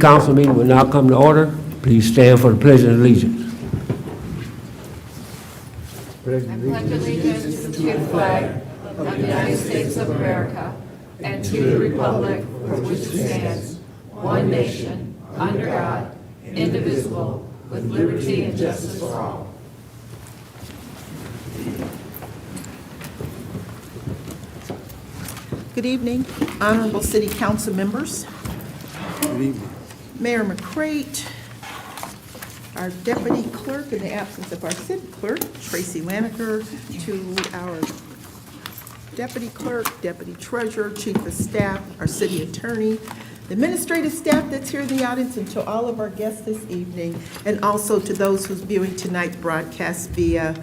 council meeting will now come to order. Please stand for the pledge of allegiance. I pledge allegiance to the flag of the United States of America and to the republic for which it stands, one nation, under God, indivisible, with liberty and justice for all. Good evening, honorable city council members. Good evening. Mayor McCrate, our deputy clerk in the absence of our city clerk, Tracy Laniker, to our deputy clerk, deputy treasurer, chief of staff, our city attorney, the administrative staff that's here in the audience, and to all of our guests this evening, and also to those who's viewing tonight's broadcast via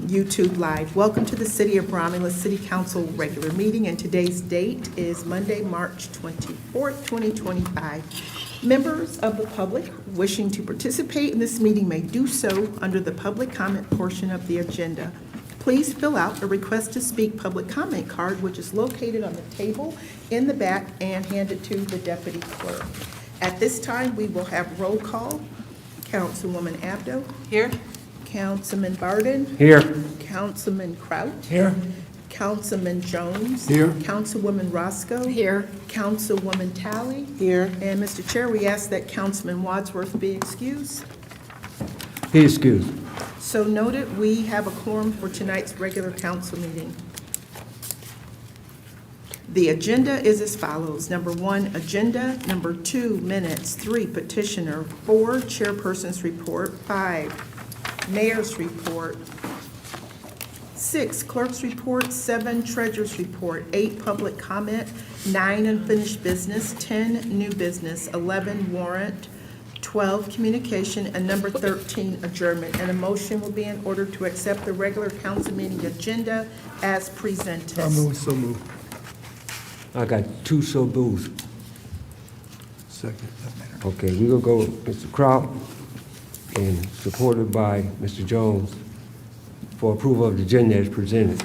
YouTube Live. Welcome to the City of Romulus City Council regular meeting, and today's date is Monday, March 24th, 2025. Members of the public wishing to participate in this meeting may do so under the public comment portion of the agenda. Please fill out a request to speak public comment card, which is located on the table in the back, and hand it to the deputy clerk. At this time, we will have roll call. Councilwoman Abdo. Here. Councilman Barden. Here. Councilman Kraut. Here. Councilman Jones. Here. Councilwoman Roscoe. Here. Councilwoman Talley. Here. And Mr. Chair, we ask that Councilman Wadsworth be excused. Be excused. So noted, we have a quorum for tonight's regular council meeting. The agenda is as follows. Number 1, agenda. Number 2, minutes. 3, petitioner. 4, chairperson's report. 5, mayor's report. 6, clerk's report. 7, treasurer's report. 8, public comment. 9, unfinished business. 10, new business. 11, warrant. 12, communication, and number 13, adjournment. And a motion will be in order to accept the regular council meeting agenda as presented. So moved. I got 2 so moves. Second. Okay, we're gonna go with Mr. Kraut and supported by Mr. Jones for approval of the agenda as presented.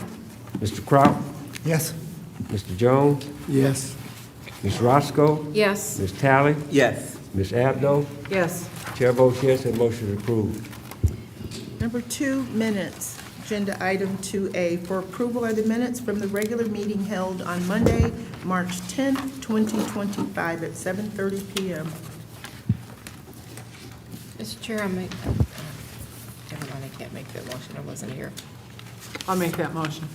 Mr. Kraut, Yes. Mr. Jones, Yes. Ms. Roscoe, Yes. Ms. Talley, Yes. Ms. Abdo. Yes. Chair votes yes, and motion approved. Number 2, minutes. Agenda item 2A for approval are the minutes from the regular meeting held on Monday, March 10th, 2025 at 7:30 p.m. Mr. Chair, never mind, I can't make that motion, I wasn't here. I'll make that motion.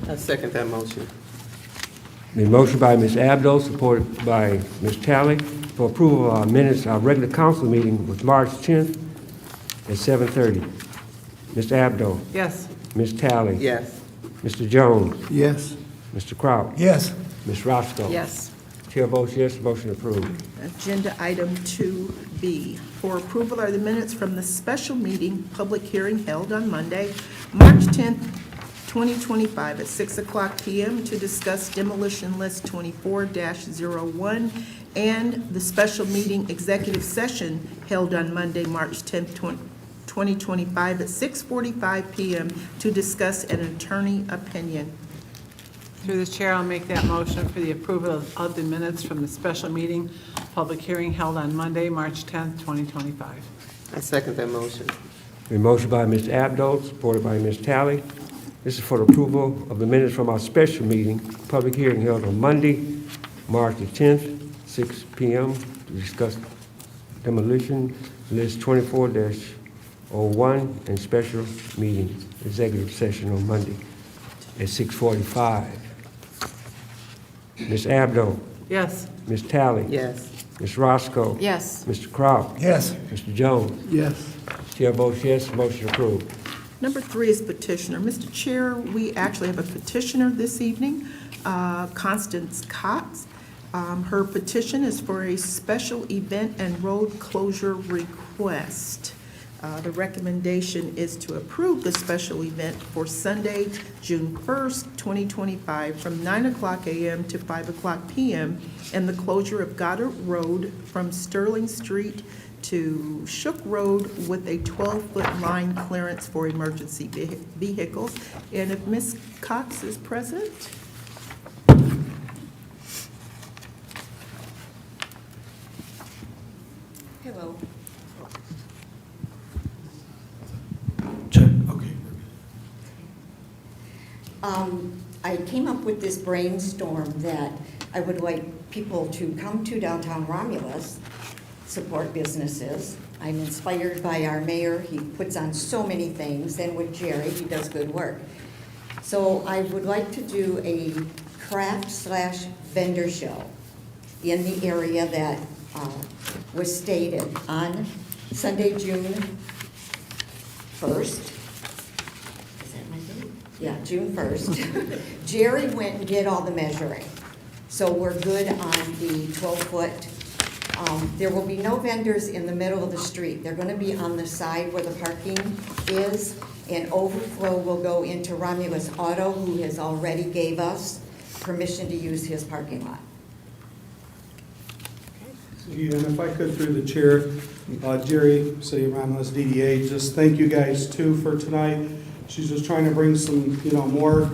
I second that motion. The motion by Ms. Abdo, supported by Ms. Talley, for approval of our minutes, our regular council meeting was March 10th at 7:30. Ms. Abdo, Yes. Ms. Talley. Yes. Mr. Jones, Yes. Mr. Kraut. Yes. Ms. Roscoe. Yes. Chair votes yes, motion approved. Agenda item 2B. For approval are the minutes from the special meeting, public hearing held on Monday, March 10th, 2025 at 6 o'clock p.m. to discuss demolition list 24-01 and the special meeting executive session held on Monday, March 10th, 2025 at 6:45 p.m. to discuss an attorney opinion. Through the chair, I'll make that motion for the approval of the minutes from the special meeting, public hearing held on Monday, March 10th, 2025. I second that motion. A motion by Ms. Abdo, supported by Ms. Talley. This is for the approval of the minutes from our special meeting, public hearing held on Monday, March the 10th, 6 p.m. to discuss demolition list 24-01 and special meeting executive session on Monday at 6:45. Ms. Abdo, Yes. Ms. Talley. Yes. Ms. Roscoe. Yes. Mr. Kraut. Yes. Mr. Jones. Yes. Chair votes yes, motion approved. Number 3 is petitioner. Mr. Chair, we actually have a petitioner this evening, Constance Cox. Her petition is for a special event and road closure request. The recommendation is to approve the special event for Sunday, June 1st, 2025, from 9 o'clock a.m. to 5 o'clock p.m., and the closure of Goddard Road from Sterling Street to Shook Road with a 12-foot line clearance for emergency vehicles. And if Ms. Cox is present? Hello. Check, okay. I came up with this brainstorm that I would like people to come to downtown Romulus, support businesses. I'm inspired by our mayor. He puts on so many things, and with Jerry, he does good work. So I would like to do a craft/vendor show in the area that was stated on Sunday, June 1st. Is that my date? Yeah, June 1st. Jerry went and did all the measuring. So we're good on the 12-foot. There will be no vendors in the middle of the street. They're gonna be on the side where the parking is, and overflow will go into Romulus Auto, who has already gave us permission to use his parking lot. And if I could, through the chair, Jerry, City of Romulus, DDA, just thank you guys too for tonight. She's just trying to bring some, more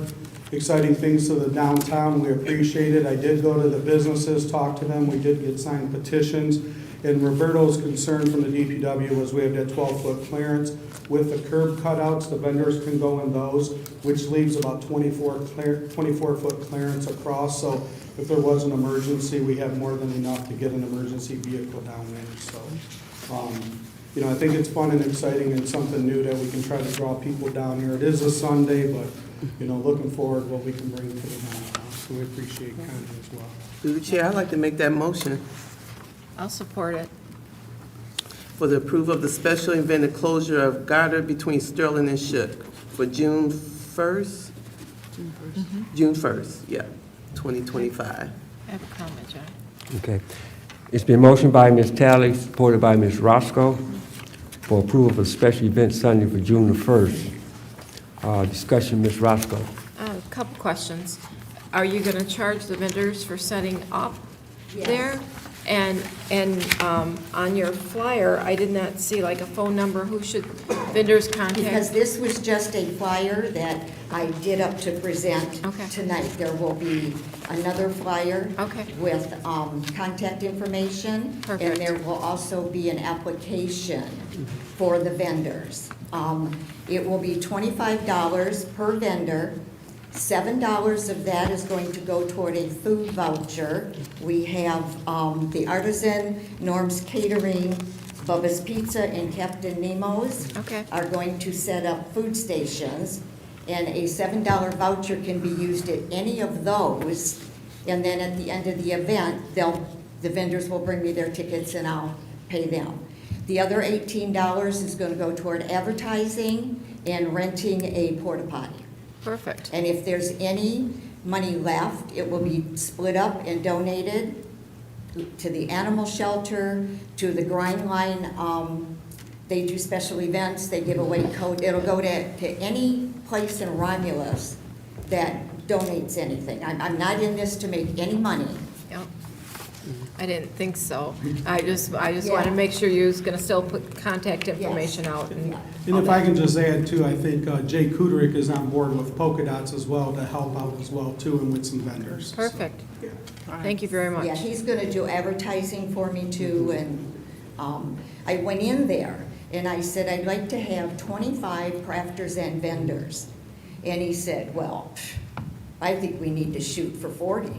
exciting things to the downtown. We appreciate it. I did go to the businesses, talk to them. We did get signed petitions. And Roberto's concern from the DPW was we have that 12-foot clearance. With the curb cutouts, the vendors can go in those, which leaves about 24-foot clearance across. So if there was an emergency, we have more than enough to get an emergency vehicle down there. So, I think it's fun and exciting and something new that we can try to draw people down here. It is a Sunday, but, looking forward what we can bring to the downtown. So we appreciate Connie as well. Through the chair, I'd like to make that motion I'll support it. for the approval of the special event closure of Goddard between Sterling and Shook for June 1st? June 1st, yeah, 2025. I have a comment, John. Okay. It's been motioned by Ms. Talley, supported by Ms. Roscoe, for approval of a special event Sunday for June the 1st. Discussion, Ms. Roscoe. A couple questions. Are you going to charge the vendors for setting up Yes. there? And on your flyer, I did not see like a phone number. Who should vendors Because contact? this was just a flyer that I did up to present Okay. tonight. There will be another flyer Okay. with contact information. Perfect. And there will also be an application for the vendors. It will be $25 per vendor. $7 of that is going to go toward a food voucher. We have the Artisan, Norm's Catering, Bubba's Pizza, and Captain Nemo's Okay. are going to set up food stations. And a $7 voucher can be used at any of those. And then at the end of the event, the vendors will bring me their tickets and I'll pay them. The other $18 is going to go toward advertising and renting a porta potty. Perfect. And if there's any money left, it will be split up and donated to the animal shelter, to the grind line. They do special events, they give away coat. It'll go to any place in Romulus that donates anything. I'm not in this to make any money. Yep. I didn't think so. I just Yeah. want to make sure you're going to still put contact information out. And And if I can just add too, I think Jay Kudrick is on board with Polka Dots as well to help out as well too, and with some vendors. So, Perfect. yeah. Thank you very much. Yeah, he's gonna do advertising for me too, and I went in there and I said, I'd like to have 25 crafters and vendors. And he said, well, I think we need to shoot for 40.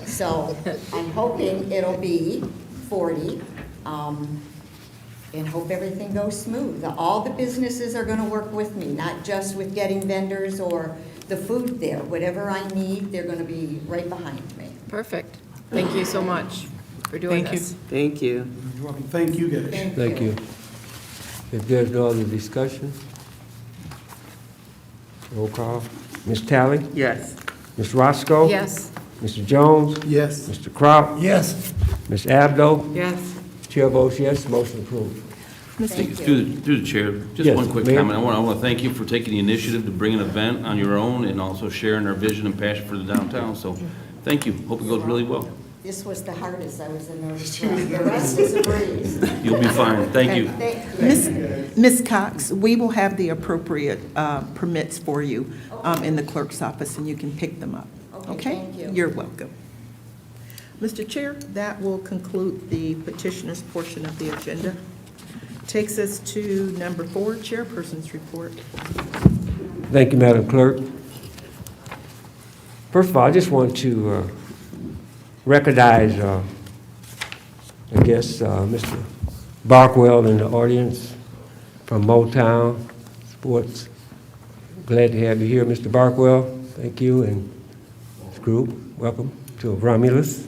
So I'm hoping it'll be 40, and hope everything goes smooth. All the businesses are gonna work with me, not just with getting vendors or the food there. Whatever I need, they're gonna be right behind me. Perfect. Thank you so much for doing Thank you. this. Thank you. You're welcome. Thank you guys. Thank you. If there's no other discussion, roll call. Ms. Talley? Yes. Ms. Roscoe? Yes. Mr. Jones? Yes. Mr. Kraut? Yes. Ms. Abdo? Yes. Chair votes yes, motion approved. Thank you. Through the chair, just Yes, one quick Mayor. comment. I want to thank you for taking the initiative to bring an event on your own and also sharing our vision and passion for the downtown. So, thank you. Hope it goes really well. This was the hardest. I was a nervous wreck. The rest is a breeze. You'll be fine. Thank you. Thank you. Ms. Cox, we will have the appropriate permits for you in the clerk's office, and you can pick them up. Okay, thank you. You're welcome. Mr. Chair, that will conclude the petitioner's portion of the agenda. Takes us to number 4, Chairperson's report. Thank you, Madam Clerk. First of all, I just want to recognize, Mr. Barkwell in the audience from Motown Sports. Glad to have you here, Mr. Barkwell. Thank you, and this group, welcome to Romulus.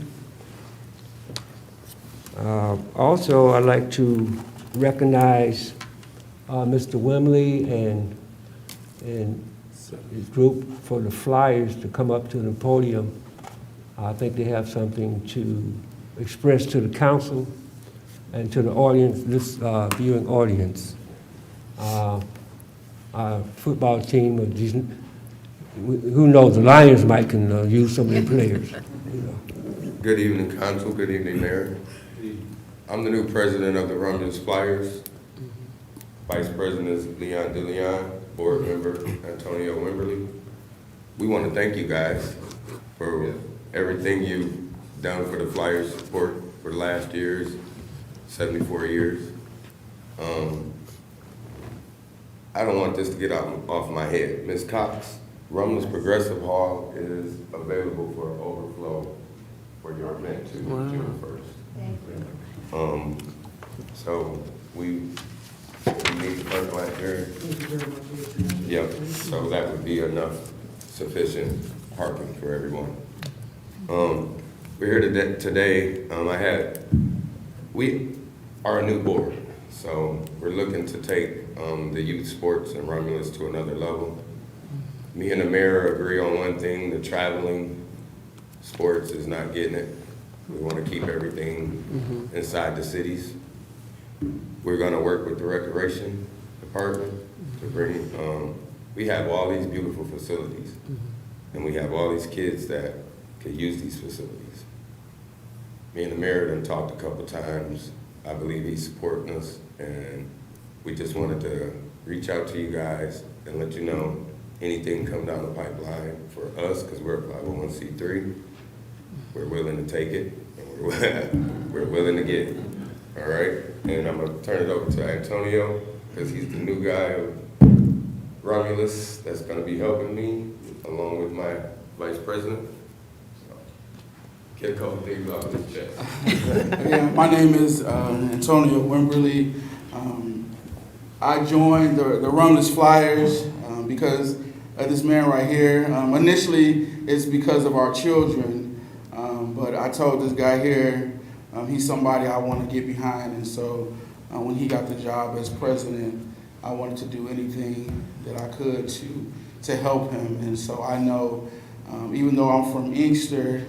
Also, I'd like to recognize Mr. Wimley and his group for the Flyers to come up to the podium. I think they have something to express to the council and to the audience, this viewing audience. Our football team, who knows, the Lions might can use some of their players. You know. Good evening, Council. Good evening, Mayor. I'm the new president of the Romulus Flyers. Vice President is Leon DeLeon, Board Member Antonio Wimberly. We want to thank you guys for everything you've done for the Flyers support for the last years, 74 years. I don't want this to get off my head. Ms. Cox, Romulus Progressive Hall is available for overflow for your event to June 1st. Thank you. So we need the parking lot here. Yep, so that would be enough sufficient parking for everyone. We're here today. We are a new board, so we're looking to take the youth sports and Romulus to another level. Me and the mayor agree on one thing: the traveling sports is not getting it. We want to keep everything inside the cities. We're going to work with the recreation department to bring, we have all these beautiful facilities, and we have all these kids that could use these facilities. Me and the mayor done talked a couple times. I believe he's supporting us, and we just wanted to reach out to you guys and let you know anything come down the pipeline for us, because we're a 501c3. We're willing to take it, and we're willing to get it, all right? And I'm gonna turn it over to Antonio, because he's the new guy of Romulus that's gonna be helping me, along with my vice president. So, get a couple things off his chest. Yeah, my name is Antonio Wimberly. I joined the Romulus Flyers because of this man right here. Initially, it's because of our children. But I told this guy here, he's somebody I want to get behind, and so when he got the job as president, I wanted to do anything that I could to help him. And so I know, even though I'm from Inkster,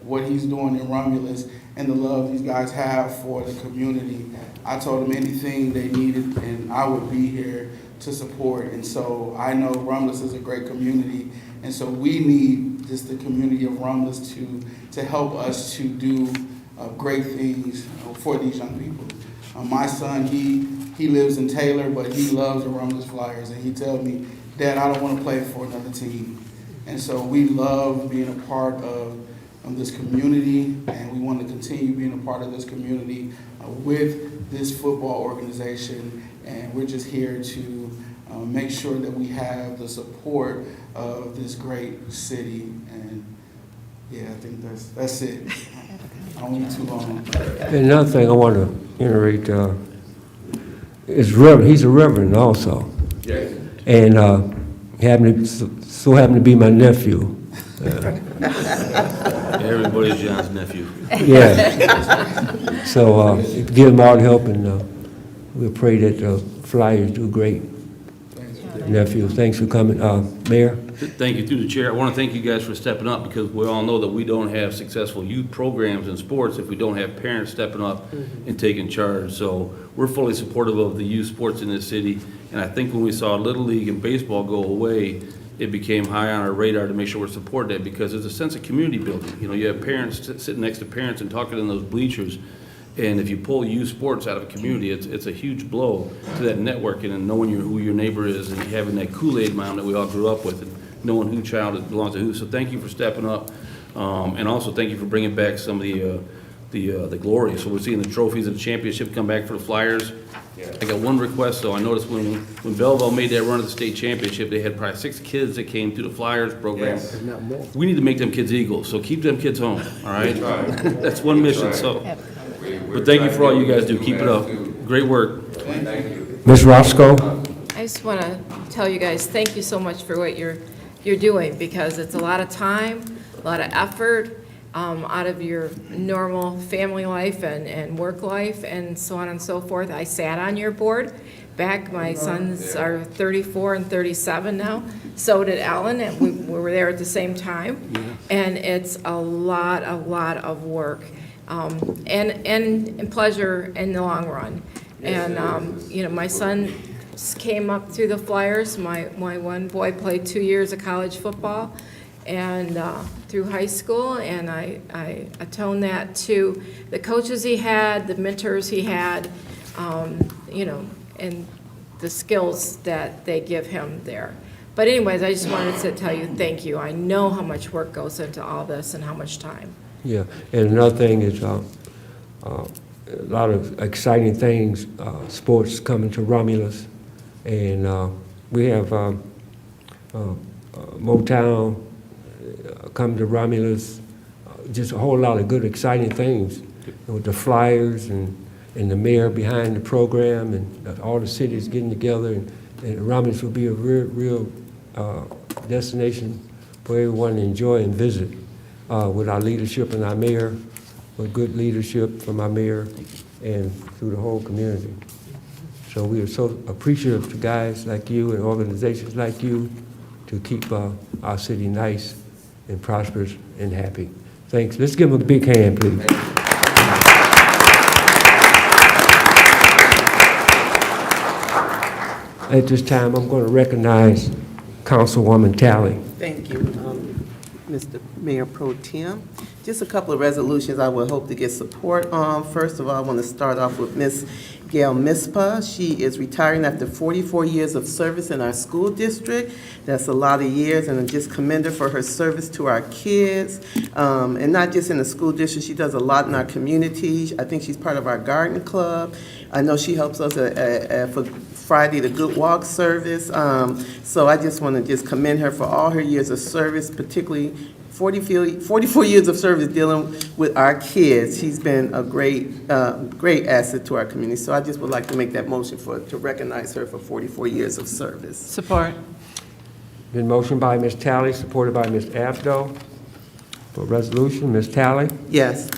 what he's doing in Romulus and the love these guys have for the community, I told them anything they needed, and I would be here to support. And so I know Romulus is a great community, and so we need just the community of Romulus to help us to do great things for these young people. My son, he lives in Taylor, but he loves the Romulus Flyers, and he tells me, Dad, I don't want to play for another team. And so we love being a part of this community, and we want to continue being a part of this community with this football organization, and we're just here to make sure that we have the support of this great city. And yeah, I think that's it. I don't need too long. And another thing I want to iterate is Reverend. He's a reverend also. Yes. And so happened to be my nephew. Everybody's John's nephew. Yeah. So give him all the help, and we'll pray that the Flyers do great. Nephew, thanks for coming. Mayor? Thank you. Through the chair, I want to thank you guys for stepping up, because we all know that we don't have successful youth programs in sports if we don't have parents stepping up and taking charge. So we're fully supportive of the youth sports in this city, and I think when we saw Little League and baseball go away, it became high on our radar to make sure we're supporting that, because there's a sense of community building. You know, you have parents sitting next to parents and talking in those bleachers, and if you pull youth sports out of a community, it's a huge blow to that networking and knowing who your neighbor is, and having that Kool-Aid mom that we all grew up with, and knowing who child belongs to who. So thank you for stepping up. And also, thank you for bringing back some of the glory. So we're seeing the trophies and the championship come back for the Flyers. I got one request, though. I noticed when Belleville made that run at the state championship, they had probably 6 kids that came through the Flyers program. We need to make them kids Eagles, so keep them kids home, all right? That's one mission, so. But thank you for all you guys do. Keep it up. Great work. Ms. Roscoe? I just want to tell you guys, thank you so much for what you're doing, because it's a lot of time, a lot of effort, out of your normal family life and work life, and so on and so forth. I sat on your board back, my sons are 34 and 37 now, so did Alan, and we were there at the same time. And it's a lot of work, and pleasure in the long run. And, you know, my son came up through the Flyers. My one boy played 2 years of college football and through high school, and I atone that to the coaches he had, the mentors he had, you know, and the skills that they give him there. But anyways, I just wanted to tell you thank you. I know how much work goes into all this and how much time. Yeah, and another thing is a lot of exciting things, sports coming to Romulus. And we have Motown coming to Romulus, just a whole lot of good, exciting things with the Flyers and the mayor behind the program and all the cities getting together. And Romulus will be a real destination for everyone to enjoy and visit with our leadership and our mayor, with good leadership from our mayor and through the whole community. So we are so appreciative to guys like you and organizations like you to keep our city nice and prosperous and happy. Thanks. Let's give them a big hand, please. At this time, I'm going to recognize Councilwoman Talley. Thank you, Mr. Mayor Pro Tem. Just a couple of resolutions I would hope to get support on. First of all, I want to start off with Ms. Gail Mispa. She is retiring after 44 years of service in our school district. That's a lot of years, and I just commend her for her service to our kids. And not just in the school district, she does a lot in our community. I think she's part of our garden club. I know she helps us for Friday, the Good Walk service. So I just want to just commend her for all her years of service, particularly 44 years of service dealing with our kids. She's been a great asset to our community. So I just would like to make that motion to recognize her for 44 years of service. Support. Been motioned by Ms. Talley, supported by Ms. Abdo. For resolution, Ms. Talley, Yes.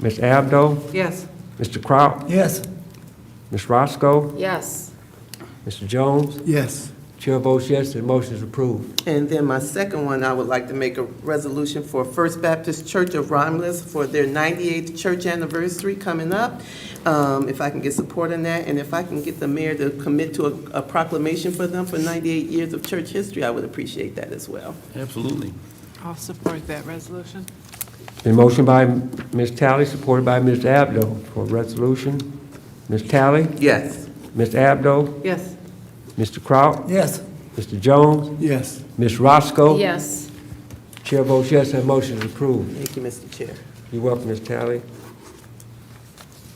Ms. Abdo, Yes. Mr. Kraut, Yes. Ms. Roscoe, Yes. Mr. Jones. Yes. Chair votes yes, the motion is approved. And then my second one, I would like to make a resolution for First Baptist Church of Romulus for their 98th church anniversary coming up. If I can get support on that, and if I can get the mayor to commit to a proclamation for them for 98 years of church history, I would appreciate that as well. Absolutely. I'll support that resolution. Been motioned by Ms. Talley, supported by Ms. Abdo. For resolution, Ms. Talley, Yes. Ms. Abdo, Yes. Mr. Kraut, Yes. Mr. Jones, Yes. Ms. Roscoe. Yes. Chair votes yes, that motion is approved. Thank you, Mr. Chair. You're welcome, Ms. Talley.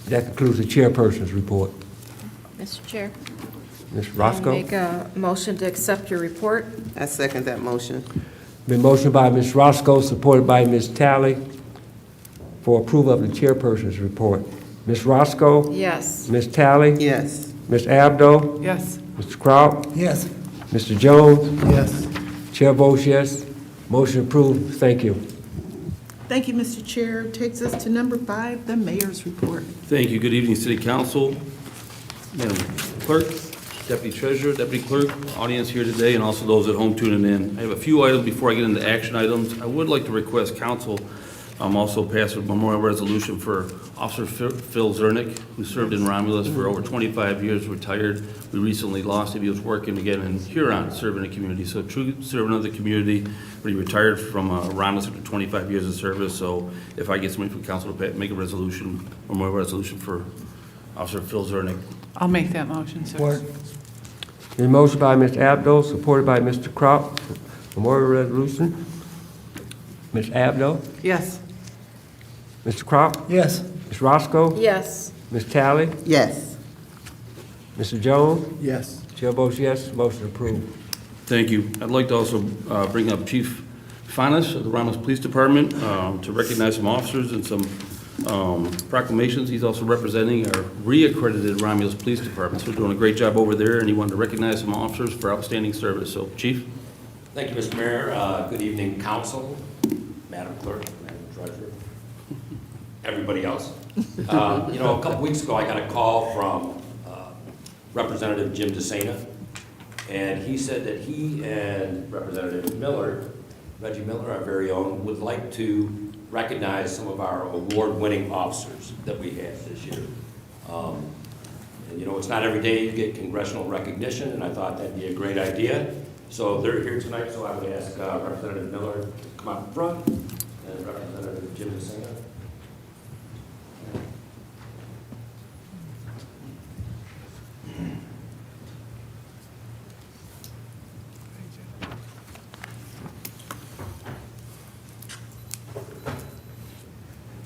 That concludes the chairperson's report. Mr. Chair. Ms. I'll Roscoe. make a motion to accept your report. I second that motion. Been motioned by Ms. Roscoe, supported by Ms. Talley, for approval of the chairperson's report. Ms. Roscoe, Yes. Ms. Talley, Yes. Ms. Abdo, Yes. Mr. Kraut, Yes. Mr. Jones. Yes. Chair votes yes. Motion approved. Thank you. Thank you, Mr. Chair. Takes us to number 5, the mayor's report. Thank you. Good evening, City Council, Madam Clerk, Deputy Treasurer, Deputy Clerk, audience here today, and also those at home tuning in. I have a few items before I get into action items. I would like to request council also pass a memorial resolution for Officer Phil Zernick, who served in Romulus for over 25 years, retired. We recently lost him. He was working again in Huron, serving the community. So true servant of the community, but he retired from Romulus after 25 years of service. So if I get somebody from council to make a resolution, memorial resolution for Officer Phil Zernick. I'll make that motion, sir. Support. Been motioned by Ms. Abdo, supported by Mr. Kraut. Memorial resolution. Ms. Abdo? Yes. Mr. Crop? Yes. Ms. Roscoe? Yes. Ms. Tally? Yes. Mr. Jones? Yes. Chair votes yes, motion approved. Thank you. I'd like to also bring up Chief Finas of the Romulus Police Department to recognize some officers and some proclamations. He's also representing our re-accredited Romulus Police Department, so we're doing a great job over there, and he wanted to recognize some officers for outstanding service. So, Chief? Thank you, Mr. Mayor. Good evening, Council, Madam Clerk, Madam Treasurer, everybody else. A couple weeks ago, I got a call from Representative Jim DeSena, and he said that he and Representative Miller, Reggie Miller, our very own, would like to recognize some of our award-winning officers that we had this year. It's not every day you get congressional recognition, and I thought that'd be a great idea. So they're here tonight, so I would ask Representative Miller to come up front, and Representative Jim DeSena.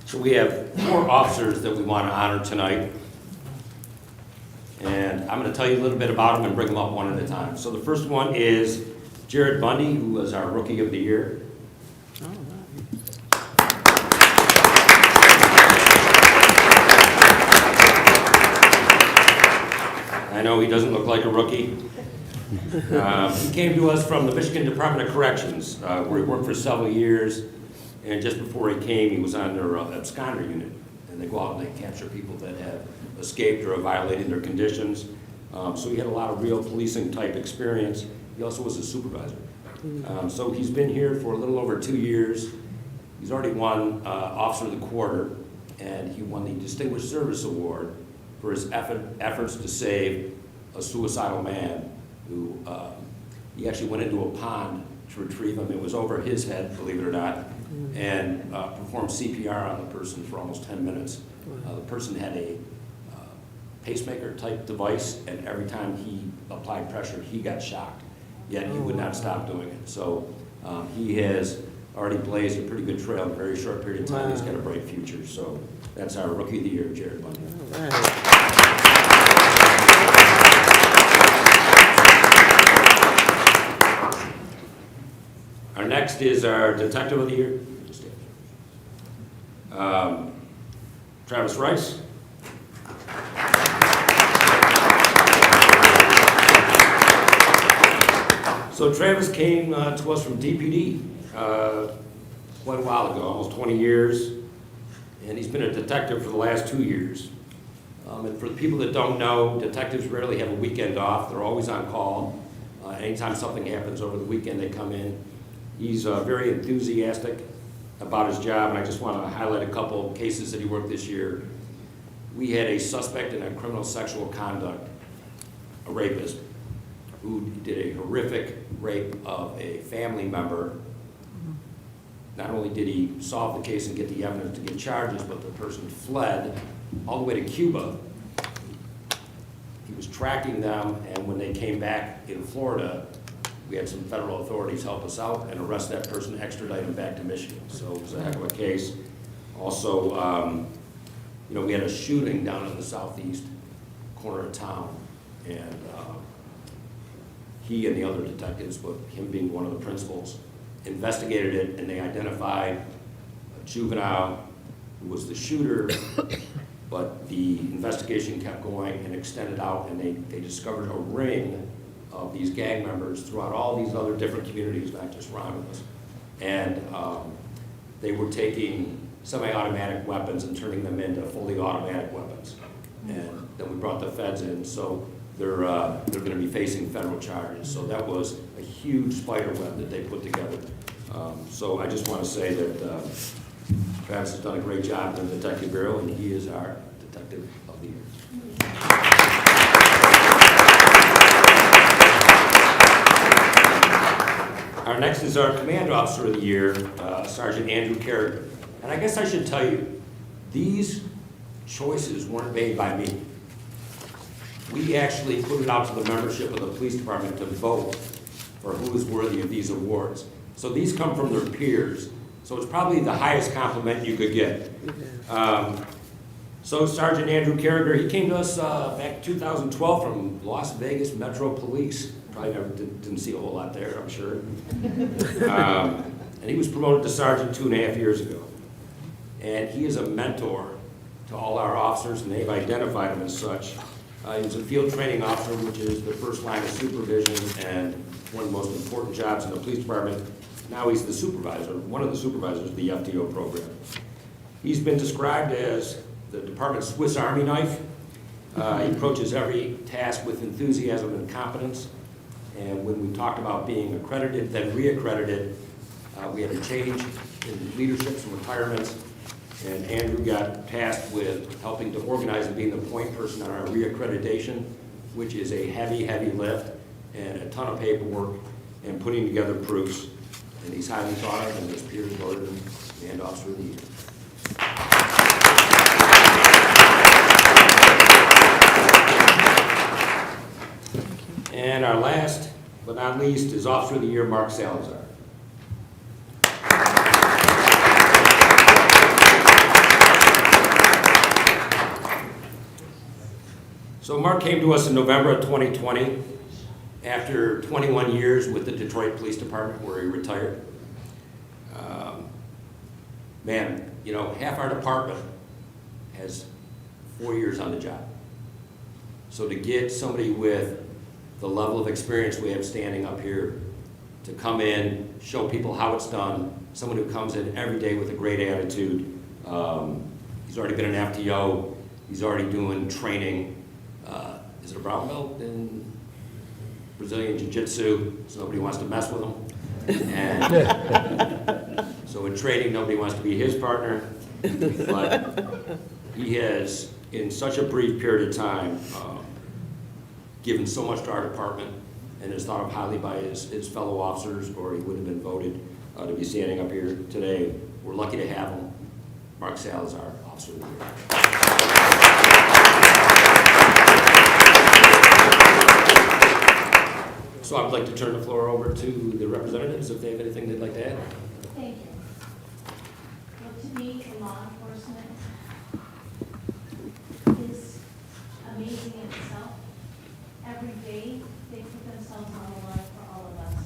So we have 4 officers that we want to honor tonight. And I'm going to tell you a little bit about them and bring them up one at a time. So the first one is Jared Bundy, who was our Rookie of the Year. I know he doesn't look like a rookie. He came to us from the Michigan Department of Corrections, where he worked for several years. And just before he came, he was on their absconder unit. And they go out and they capture people that have escaped or have violated their conditions. So he had a lot of real policing type experience. He also was a supervisor. So he's been here for a little over 2 years. He's already won Officer of the Quarter, and he won the Distinguished Service Award for his efforts to save a suicidal man who he actually went into a pond to retrieve him. It was over his head, believe it or not, and performed CPR on the person for almost 10 minutes. The person had a pacemaker type device, and every time he applied pressure, he got shocked, yet he would not stop doing it. So he has already blazed a pretty good trail in a very short period of time. He's got a bright future. So that's our Rookie of the Year, Jared Bundy. Our next is our Detective of the Year, Travis Rice. So Travis came to us from DPD quite a while ago, almost 20 years, and he's been a detective for the last 2 years. And for the people that don't know, detectives rarely have a weekend off. They're always on call. Anytime something happens over the weekend, they come in. He's very enthusiastic about his job, and I just want to highlight a couple cases that he worked this year. We had a suspect in a criminal sexual conduct, a rapist, who did a horrific rape of a family member. Not only did he solve the case and get the evidence to get charges, but the person fled all the way to Cuba. He was tracking them, and when they came back in Florida, we had some federal authorities help us out and arrest that person, extradite him back to Michigan. So it was a heck of a case. Also, we had a shooting down in the southeast corner of town, and he and the other detectives, but him being one of the principals, investigated it, and they identified a juvenile who was the shooter, but the investigation kept going and extended out, and they discovered a ring of these gang members throughout all these other different communities, not just Romulus. And they were taking semi-automatic weapons and turning them into fully automatic weapons. And then we brought the feds in, so they're going to be facing federal charges. So that was a huge spider web that they put together. So I just want to say that Travis has done a great job in the Detective Bureau, and he is our Detective of the Year. Our next is our Command Officer of the Year, Sergeant Andrew Carrigan. And I guess I should tell you, these choices weren't made by me. We actually put it out to the membership of the police department to vote for who is worthy of these awards. So these come from their peers. So it's probably the highest compliment you could get. So Sergeant Andrew Carragher, he came to us back in 2012 from Las Vegas Metro Police. Probably never didn't see a whole lot there, I'm sure. And he was promoted to sergeant 2.5 years ago. And he is a mentor to all our officers, and they've identified him as such. He was a field training officer, which is the first line of supervision and one of the most important jobs in the police department. Now he's the supervisor, one of the supervisors of the FTO program. He's been described as the department's Swiss Army knife. He approaches every task with enthusiasm and competence. And when we talked about being accredited, then re-accredited, we had a change in leaderships and retirements. And Andrew got tasked with helping to organize and being the point person on our re-accreditation, which is a heavy, heavy lift and a ton of paperwork and putting together proofs. And he's highly thought of, and his peers voted him and Officer of the Year. And our last but not least is Officer of the Year, Mark Salazar. So Mark came to us in November of 2020 after 21 years with the Detroit Police Department where he retired. Man, you know, half our department has 4 years on the job. So to get somebody with the level of experience we have standing up here to come in, show people how it's done, someone who comes in every day with a great attitude. He's already been an FTO, he's already doing training. Is it a brown belt in Brazilian Jiu-Jitsu, so nobody wants to mess with him. And so in training, nobody wants to be his partner. But he has, in such a brief period of time, given so much to our department and is thought of highly by his fellow officers, or he would have been voted to be standing up here today. We're lucky to have him. Mark Salazar, Officer of the Year. So I would like to turn the floor over to the representatives if they have anything they'd like to add. Thank you. Well, to me, law enforcement is amazing in itself. Every day, they put themselves on the line for all of us.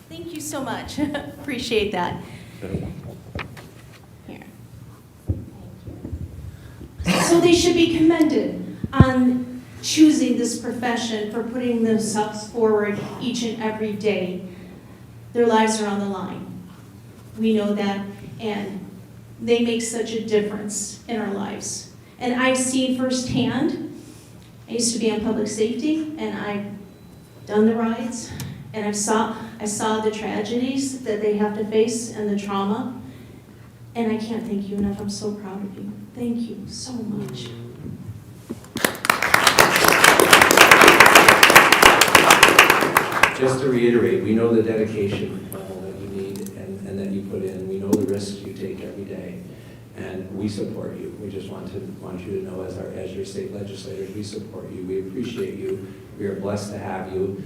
Thank you so much. Appreciate that. Here. Thank you. So they should be commended on choosing this profession, for putting themselves forward each and every day. Their lives are on the line. We know that, and they make such a difference in our lives. And I've seen firsthand, I used to be on public safety, and I've done the rides, and I saw the tragedies that they have to face and the trauma, and I can't thank you enough. I'm so proud of you. Thank you so much. Just to reiterate, we know the dedication level that you need and that you put in. We know the risks you take every day, and we support you. We just want you to know, as your state legislators, we support you. We appreciate you. We are blessed to have you.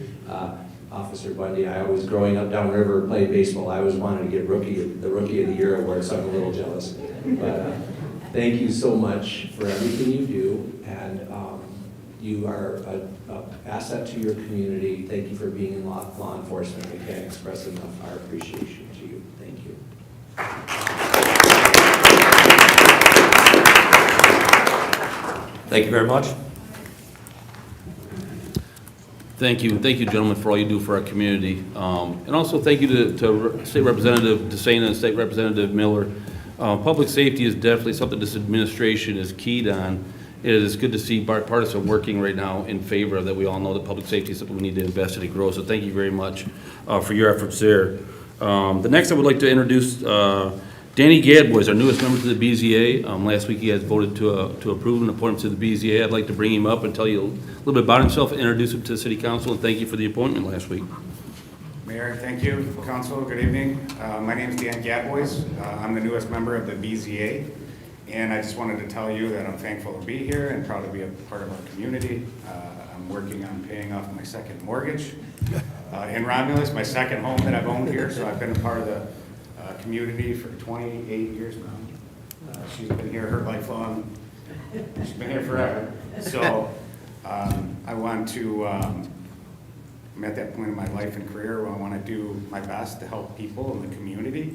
Officer Bundy, growing up downriver, playing baseball, I always wanted to get the Rookie of the Year award, so I'm a little jealous. But thank you so much for everything you do, and you are an asset to your community. Thank you for being in law enforcement. We can't express enough our appreciation to you. Thank you. Thank you very much. Thank you, gentlemen, for all you do for our community. And also thank you to State Representative DeSena and State Representative Miller. Public safety is definitely something this administration is keyed on. It is good to see bipartisan working right now in favor of that. We all know that public safety is something we need to invest in and grow, so thank you very much for your efforts there. The next I would like to introduce Danny Gadbois, our newest member to the BZA. Last week he has voted to approve an appointment to the BZA. I'd like to bring him up and tell you a little bit about himself and introduce him to the City Council, and thank you for the appointment last week. Mayor, thank you. Council, good evening. My name is Dan Gadbois. I'm the newest member of the BZA, and I just wanted to tell you that I'm thankful to be here and proud to be a part of our community. I'm working on paying off my second mortgage in Romulus, my second home that I've owned here, so I've been a part of the community for 28 years now. She's been here her lifelong, she's been here forever. So I want to, I'm at that point in my life and career where I want to do my best to help people in the community.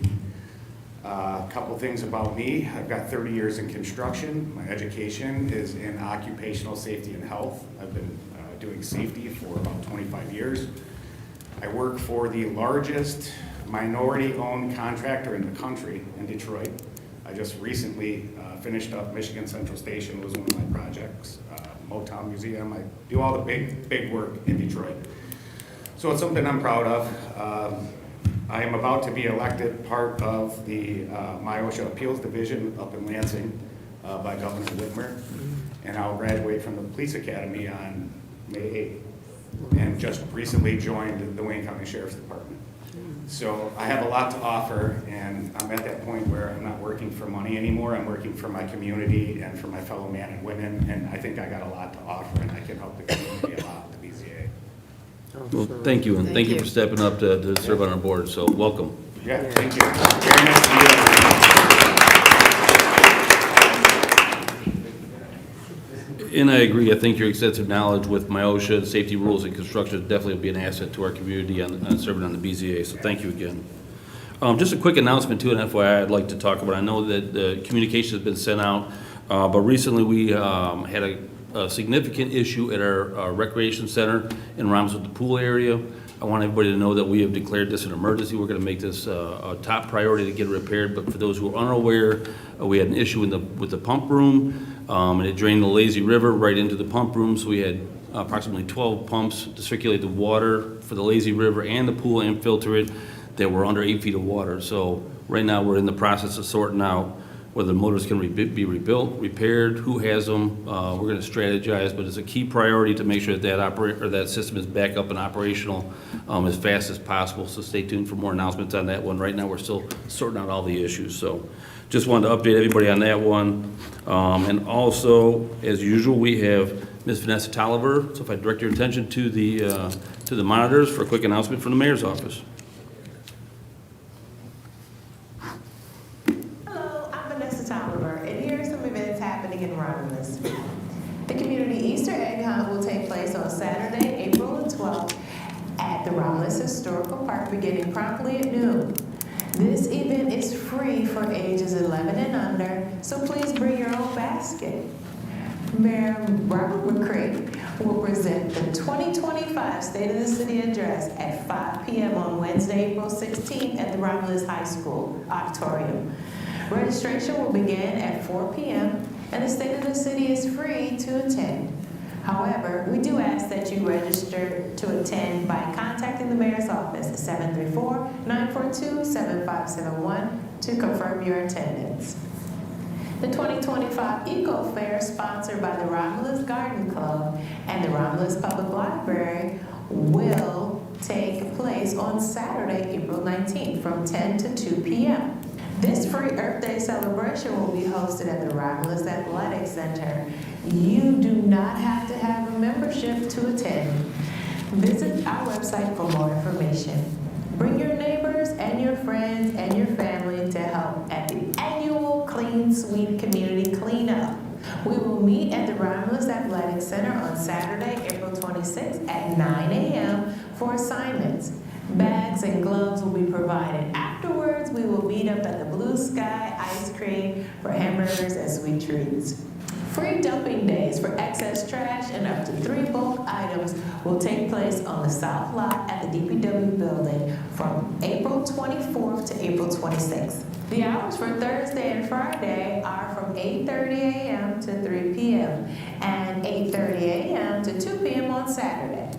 A couple things about me. I've got 30 years in construction. My education is in occupational safety and health. I've been doing safety for about 25 years. I work for the largest minority-owned contractor in the country in Detroit. I just recently finished up Michigan Central Station, was one of my projects. Motown Museum. I do all the big work in Detroit. So it's something I'm proud of. I am about to be elected part of the MyOSHA Appeals Division up in Lansing by Governor Whitmer, and I'll graduate from the Police Academy on May 8th, and just recently joined the Wayne County Sheriff's Department. So I have a lot to offer, and I'm at that point where I'm not working for money anymore. I'm working for my community and for my fellow men and women, and I think I got a lot to offer, and I can help the community a lot, the BZA. Well, thank you, and thank you for stepping up to serve on our board, so welcome. Yeah, thank you. Very nice to meet you. And I agree, I think your extensive knowledge with MyOSHA, safety rules and construction definitely will be an asset to our community on serving on the BZA, so thank you again. Just a quick announcement too, and FYI I'd like to talk about. I know that the communication has been sent out, but recently we had a significant issue at our recreation center in Romulus with the pool area. I want everybody to know that we have declared this an emergency. We're going to make this a top priority to get it repaired, but for those who are unaware, we had an issue with the pump room, and it drained the lazy river right into the pump room, so we had approximately 12 pumps to circulate the water for the lazy river and the pool and filter it that were under 8 feet of water. So right now we're in the process of sorting out whether the motors can be rebuilt, repaired, who has them. We're going to strategize, but it's a key priority to make sure that system is back up and operational as fast as possible. So stay tuned for more announcements on that one. Right now, we're still sorting out all the issues. So just wanted to update everybody on that one. And also, as usual, we have Ms. Vanessa Tolliver. So if I direct your attention to the monitors for a quick announcement from the mayor's office. In Romulus. The community Easter egg hunt will take place on Saturday, April the 12th at the Romulus Historical Park beginning promptly at noon. This event is free for ages 11 and under, so please bring your own basket. Mayor Robert McCray will present the 2025 State of the City Address at 5 p.m. on Wednesday, April 16th at the Romulus High School Auditorium. Registration will begin at 4 p.m. and the State of the City is free to attend. However, we do ask that you register to attend by contacting the mayor's office at 734-942-7571 to confirm your attendance. The 2025 Eco Fair, sponsored by the Romulus Garden Club and the Romulus Public Library, will take place on Saturday, April 19th from 10 to 2 p.m. This free Earth Day celebration will be hosted at the Romulus Athletic Center. You do not have to have a membership to attend. Visit our website for more information. Bring your neighbors and your friends and your family to help at the annual Clean Sweep Community Cleanup. We will meet at the Romulus Athletic Center on Saturday, April 26th at 9 a.m. for assignments. Bags and gloves will be provided. Afterwards, we will meet up at the Blue Sky Ice Cream for hamburgers and sweet treats. Free dumping days for excess trash and up to 3 bulk items will take place on the south lot at the DPW building from April 24th to April 26th. The hours for Thursday and Friday are from 8:30 a.m. to 3 p.m. and 8:30 a.m. to 2 p.m. on Saturday.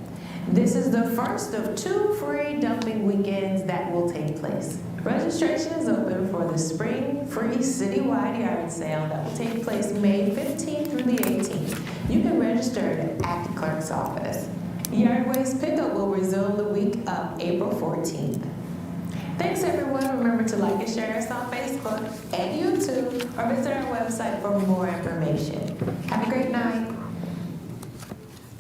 This is the first of 2 free dumping weekends that will take place. Registration is open for the Spring Free Citywide Yard Sale that will take place May 15th through the 18th. You can register at the clerk's office. Yard waste pickup will resume the week of April 14th. Thanks everyone. Remember to like and share us on Facebook and YouTube or visit our website for more information. Have a great night.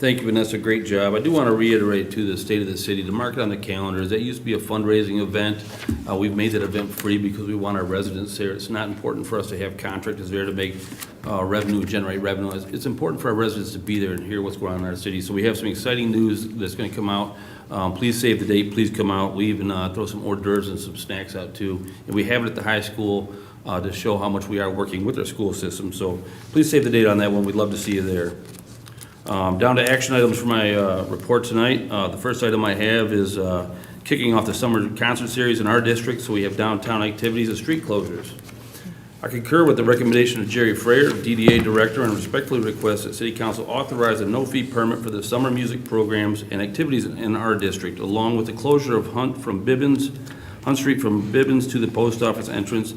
Thank you, Vanessa. Great job. I do want to reiterate to the state of the city to mark it on the calendars. That used to be a fundraising event. We've made that event free because we want our residents there. It's not important for us to have contractors there to make revenue, generate revenue. It's important for our residents to be there and hear what's going on in our city. So we have some exciting news that's going to come out. Please save the date. Please come out. We even throw some hors d'oeuvres and some snacks out too. And we have it at the high school to show how much we are working with our school system. So please save the date on that one. We'd love to see you there. Down to action items for my report tonight. The first item I have is kicking off the summer concert series in our district, so we have downtown activities and street closures. I concur with the recommendation of Jerry Frayer, DDA Director, and respectfully request that City Council authorize a no-fee permit for the summer music programs and activities in our district, along with the closure of Hunt Street from Bibbins to the post office entrance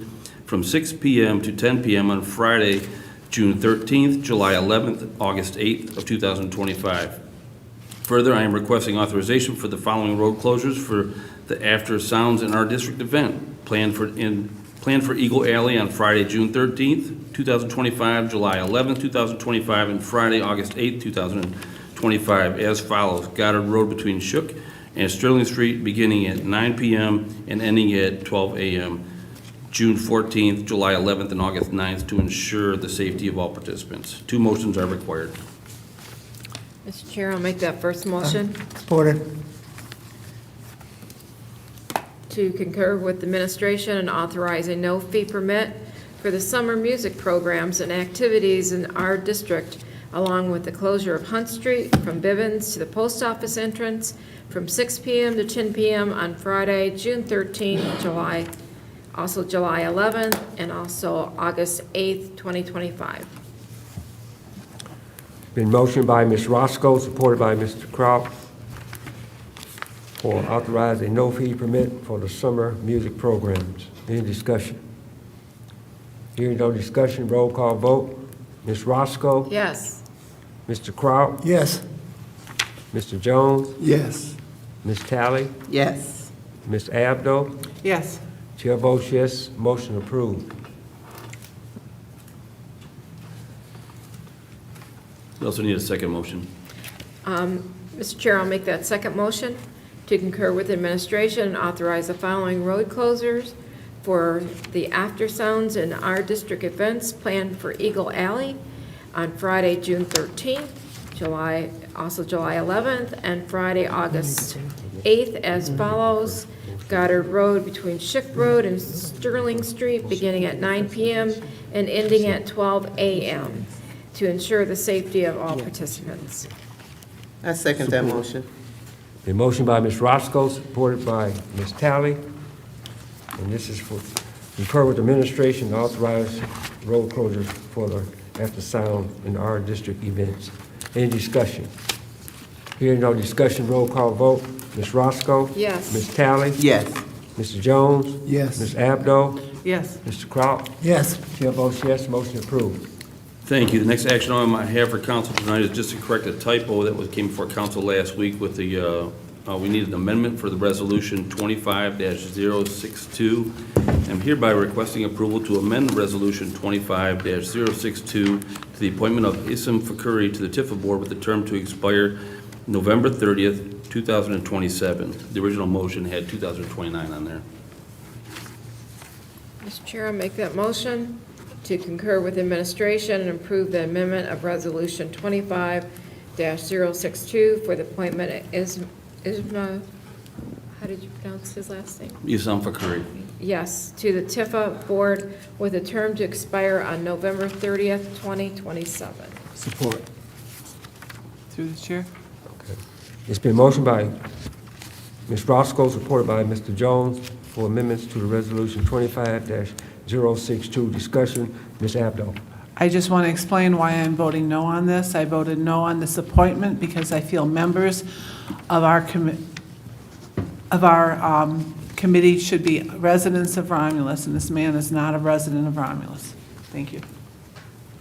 from 6 p.m. to 10 p.m. on Friday, June 13th, July 11th, August 8th of 2025. Further, I am requesting authorization for the following road closures for the After Sounds in Our District event planned for Eagle Alley on Friday, June 13th, 2025, July 11th, 2025, and Friday, August 8th, 2025 as follows. Goddard Road between Shook and Sterling Street beginning at 9 p.m. and ending at 12 a.m. June 14th, July 11th, and August 9th to ensure the safety of all participants. 2 motions are required. Mr. Chair, I'll make that first motion. Supported. To concur with administration and authorize a no-fee permit for the summer music programs and activities in our district, along with the closure of Hunt Street from Bivens to the post office entrance from 6 p.m. to 10 p.m. on Friday, June 13th, also July 11th, and also August 8th, 2025. Been motioned by Ms. Roscoe, supported by Mr. Kraut, for authorizing a no-fee permit for the summer music programs. Any discussion? Hearing no discussion, roll call vote. Ms. Roscoe? Yes. Mr. Kraut? Yes. Mr. Jones? Yes. Ms. Talley? Yes. Ms. Abdo? Yes. Chair votes yes, motion approved. We also need a second motion. Mr. Chair, I'll make that second motion to concur with administration and authorize the following road closures for the After Sounds in Our District events planned for Eagle Alley on Friday, June 13th, July 11th, and Friday, August 8th as follows. Goddard Road between Shook Road and Sterling Street beginning at 9 p.m. and ending at 12 a.m. to ensure the safety of all participants. I second that motion. A motion by Ms. Roscoe, supported by Ms. Talley. And this is for concur with administration to authorize road closures for the After Sound in our district events. Any discussion? Hearing no discussion, roll call vote. Ms. Roscoe? Yes. Ms. Talley? Yes. Mr. Jones? Yes. Ms. Abdo? Yes. Mr. Kraut? Yes. Chair votes yes, motion approved. Thank you. The next action item I have for council tonight is just to correct a typo that came before council last week with the, we need an amendment for the resolution 25-062. I'm hereby requesting approval to amend the resolution 25-062 to the appointment of Isam Fakuri to the Tifa board with the term to expire November 30th, 2027. The original motion had 2029 on there. Mr. Chair, I'll make that motion to concur with administration and approve the amendment of Resolution 25-062 for the appointment of Isma, how did you pronounce his last name? Isam Fakuri. Yes, to the Tifa board with a term to expire on November 30th, 2027. Support. Through the chair. It's been motioned by Ms. Roscoe, supported by Mr. Jones, for amendments to the resolution 25-062. Discussion, Ms. Abdo. I just want to explain why I'm voting no on this. I voted no on this appointment because I feel members of our committee should be residents of Romulus, and this man is not a resident of Romulus. Thank you.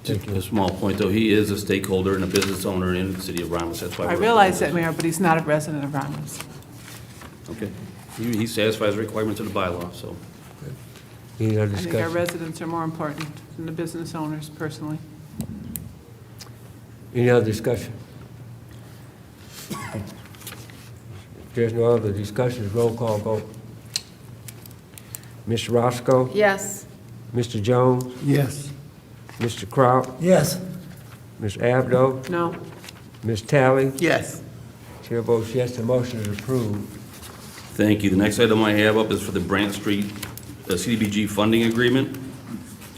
Just a small point, though, he is a stakeholder and a business owner in the city of Romulus. That's why I realize that, Mayor, but he's not a resident of Romulus. Okay. He satisfies the requirements of the bylaw, so. Any other I think our discussion? residents are more important than the business owners personally. Any other discussion? There's no other discussions, roll call vote. Ms. Roscoe? Yes. Mr. Jones? Yes. Mr. Kraut? Yes. Ms. Abdo? No. Ms. Tally? Yes. Chair votes yes, the motion is approved. Thank you. The next item I have up is for the Brant Street CDBG funding agreement.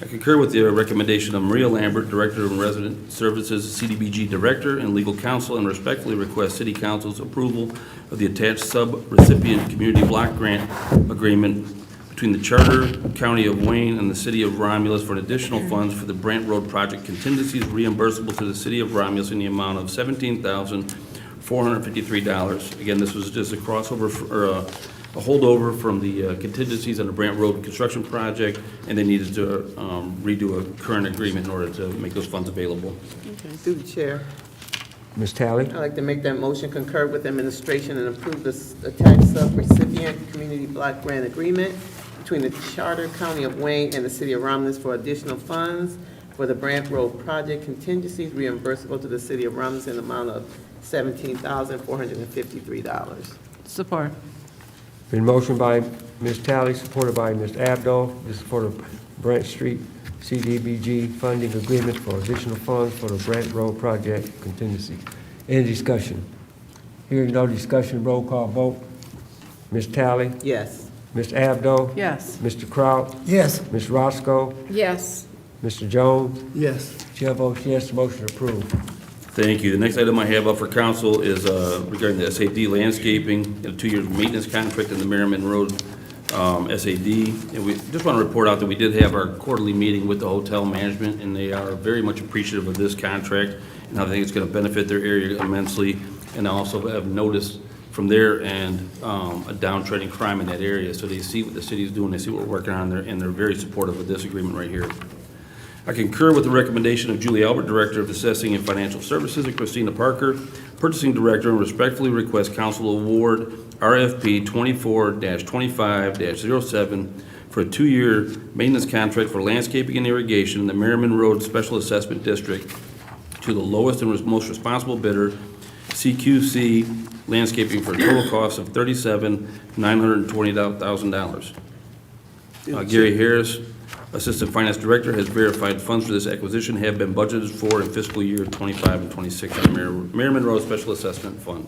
I concur with the recommendation of Maria Lambert, Director of Resident Services, CDBG Director, and Legal Counsel, and respectfully request City Council's approval of the attached sub-recipient community block grant agreement between the Charter, County of Wayne, and the City of Romulus for additional funds for the Brant Road project contingencies reimbursable to the City of Romulus in the amount of $17,453. Again, this was just a crossover, a holdover from the contingencies on the Brant Road construction project, and they needed to redo a current agreement in order to make those funds available. Okay, through the chair. Ms. Tally? I'd like to make that motion, concur with administration and approve this attached sub-recipient community block grant agreement between the Charter, County of Wayne, and the City of Romulus for additional funds for the Brant Road project contingencies reimbursable to the City of Romulus in the amount of $17,453. Support. Been motioned by Ms. Tally, supported by Ms. Abdo. This is for the Brant Street CDBG funding agreement for additional funds for the Brant Road project contingency. Any discussion? Hearing no discussion, roll call vote. Ms. Tally? Yes. Ms. Abdo? Yes. Mr. Kraut? Yes. Ms. Roscoe? Yes. Mr. Jones? Yes. Chair votes yes, the motion approved. Thank you. The next item I have up for council is regarding the SAD landscaping, a 2-year maintenance contract in the Merriman Road SAD. And we just want to report out that we did have our quarterly meeting with the hotel management, and they are very much appreciative of this contract, and I think it's going to benefit their area immensely. And I also have noticed from their end a downtrend in crime in that area. So they see what the city is doing, they see what we're working on there, and they're very supportive of this agreement right here. I concur with the recommendation of Julie Albert, Director of Assessing and Financial Services, and Christina Parker, Purchasing Director, and respectfully request council award RFP 24-25-07 for a 2-year maintenance contract for landscaping and irrigation in the Merriman Road Special Assessment District to the lowest and most responsible bidder, CQC Landscaping, for a total cost of $37,920,000. Gary Harris, Assistant Finance Director, has verified funds for this acquisition have been budgeted for in fiscal year 25 and 26 on the Merriman Road Special Assessment Fund.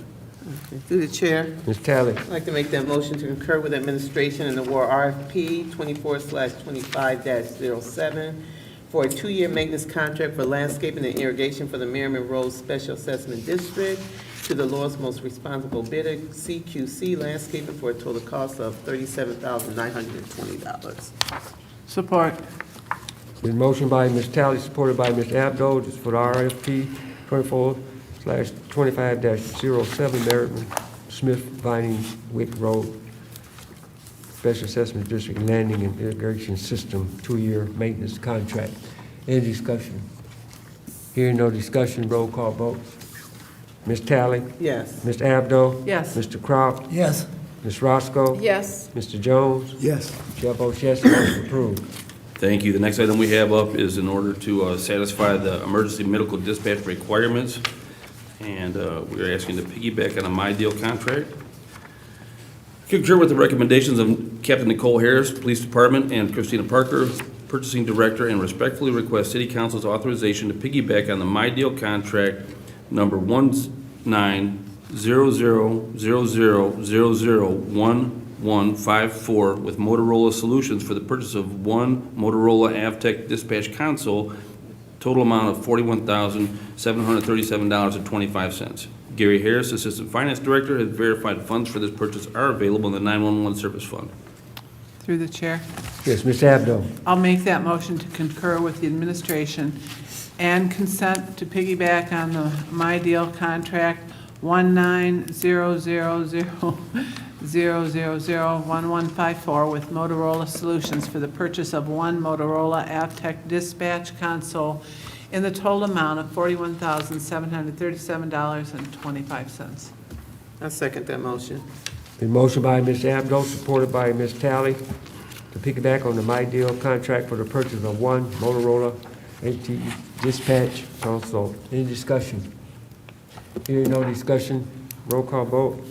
Okay, through the chair. Ms. Tally? I'd like to make that motion to concur with administration and award RFP 24/25-07 for a 2-year maintenance contract for landscaping and irrigation for the Merriman Road Special Assessment District to the lowest most responsible bidder, CQC Landscaping, for a total cost of $37,920. Support. Been motioned by Ms. Tally, supported by Ms. Abdo. This is for the RFP 24/25-07 Merriman Smith Vining Wick Road Special Assessment District Landing and Irrigation System 2-year maintenance contract. Any discussion? Hearing no discussion, roll call vote. Ms. Tally? Yes. Ms. Abdo? Yes. Mr. Kraut? Yes. Ms. Roscoe? Yes. Mr. Jones? Yes. Chair votes yes, motion approved. Thank you. The next item we have up is in order to satisfy the emergency medical dispatch requirements, and we are asking to piggyback on a My Deal contract. Concur with the recommendations of Captain Nicole Harris, Police Department, and Christina Parker, Purchasing Director, and respectfully request City Council's authorization to piggyback on the My Deal contract number 190000001154 with Motorola Solutions for the purchase of one Motorola AvTech dispatch console, total amount of $41,737.25. Gary Harris, Assistant Finance Director, has verified funds for this purchase are available in the 911 Service Fund. Through the chair. Yes, Ms. Abdo. I'll make that motion to concur with the administration and consent to piggyback on the My Deal contract 190000001154 with Motorola Solutions for the purchase of one Motorola AvTech dispatch console in the total amount of $41,737.25. I second that motion. Been motioned by Ms. Abdo, supported by Ms. Tally, to piggyback on the My Deal contract for the purchase of one Motorola AT dispatch console. Any discussion? Hearing no discussion, roll call vote.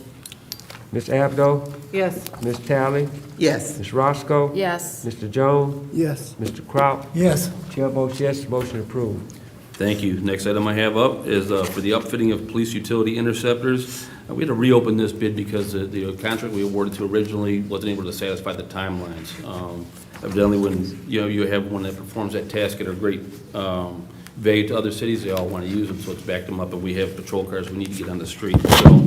Ms. Abdo? Yes. Ms. Tally? Yes. Ms. Roscoe? Yes. Mr. Jones? Yes. Mr. Kraut? Yes. Chair votes yes, motion approved. Thank you. Next item I have up is for the upfitting of police utility interceptors. We had to reopen this bid because the contract we awarded to originally wasn't able to satisfy the timelines. Evidently, when you have one that performs that task at a great value to other cities, they all want to use them, so it's backed them up, and we have patrol cars we need to get on the street. So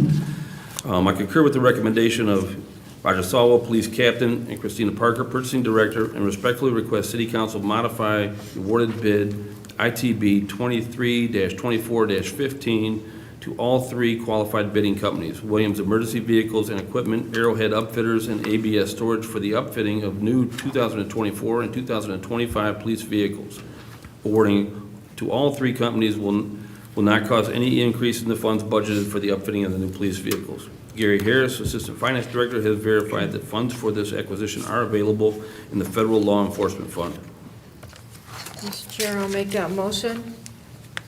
I concur with the recommendation of Roger Salwell, Police Captain, and Christina Parker, Purchasing Director, and respectfully request City Council modify the awarded bid ITB 23-24-15 to all three qualified bidding companies: Williams Emergency Vehicles and Equipment, Arrowhead Upfitters, and ABS Storage for the upfitting of new 2024 and 2025 police vehicles. Awarding to all three companies will not cause any increase in the funds budgeted for the upfitting of the new police vehicles. Gary Harris, Assistant Finance Director, has verified that funds for this acquisition are available in the Federal Law Enforcement Fund. Mr. Chair, I'll make that motion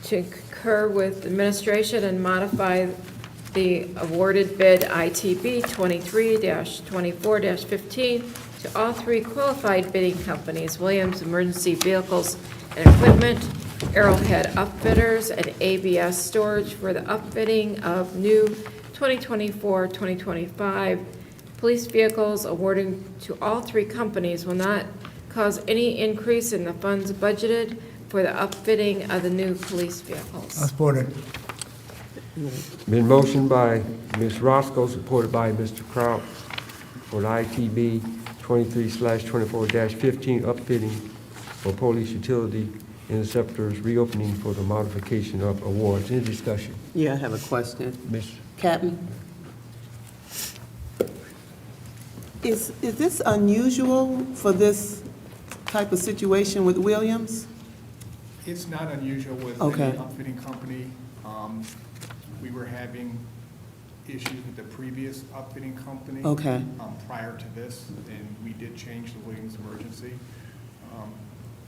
to concur with administration and modify the awarded bid ITB 23-24-15 to all three qualified bidding companies: Williams Emergency Vehicles and Equipment, Arrowhead Upfitters, and ABS Storage for the upfitting of new 2024-2025 police vehicles. Awarding to all three companies will not cause any increase in the funds budgeted for the upfitting of the new police vehicles. I support it. Been motioned by Ms. Roscoe, supported by Mr. Kraut, for the ITB 23/24-15 upfitting for police utility interceptors, reopening for the modification of awards. Any discussion? Yeah, I have a question. Ms. Captain? Is this unusual for this type of situation with Williams? It's not unusual with Okay. any outfitting company. We were having issues with the previous outfitting company. Okay. Prior to this, and we did change the Williams Emergency.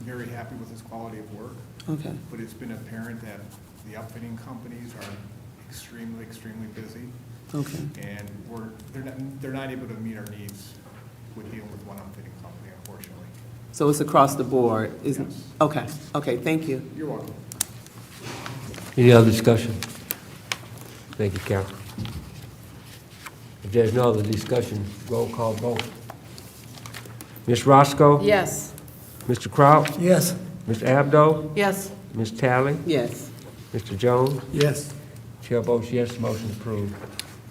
Very happy with his quality of work. Okay. But it's been apparent that the outfitting companies are extremely busy. Okay. And they're not able to meet our needs with dealing with one outfitting company, unfortunately. So it's across the board, isn't? Yes. Okay, okay, thank you. You're welcome. Any other discussion? Thank you, Council. If there's no other discussion, roll call vote. Ms. Roscoe? Yes. Mr. Kraut? Yes. Ms. Abdo? Yes. Ms. Tally? Yes. Mr. Jones? Yes. Chair votes yes, motion approved.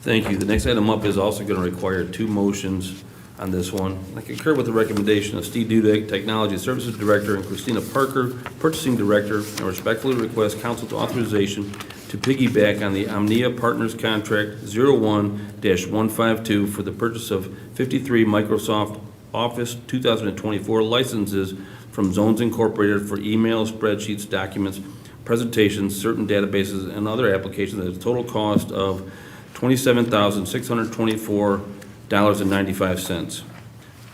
Thank you. The next item up is also going to require two motions on this one. I concur with the recommendation of Steve Dudek, Technology Services Director, and Christina Parker, Purchasing Director, and respectfully request council's authorization to piggyback on the Omnia Partners Contract 01-152 for the purchase of 53 Microsoft Office 2024 licenses from Zones Incorporated for email, spreadsheets, documents, presentations, certain databases, and other applications at a total cost of $27,624.95.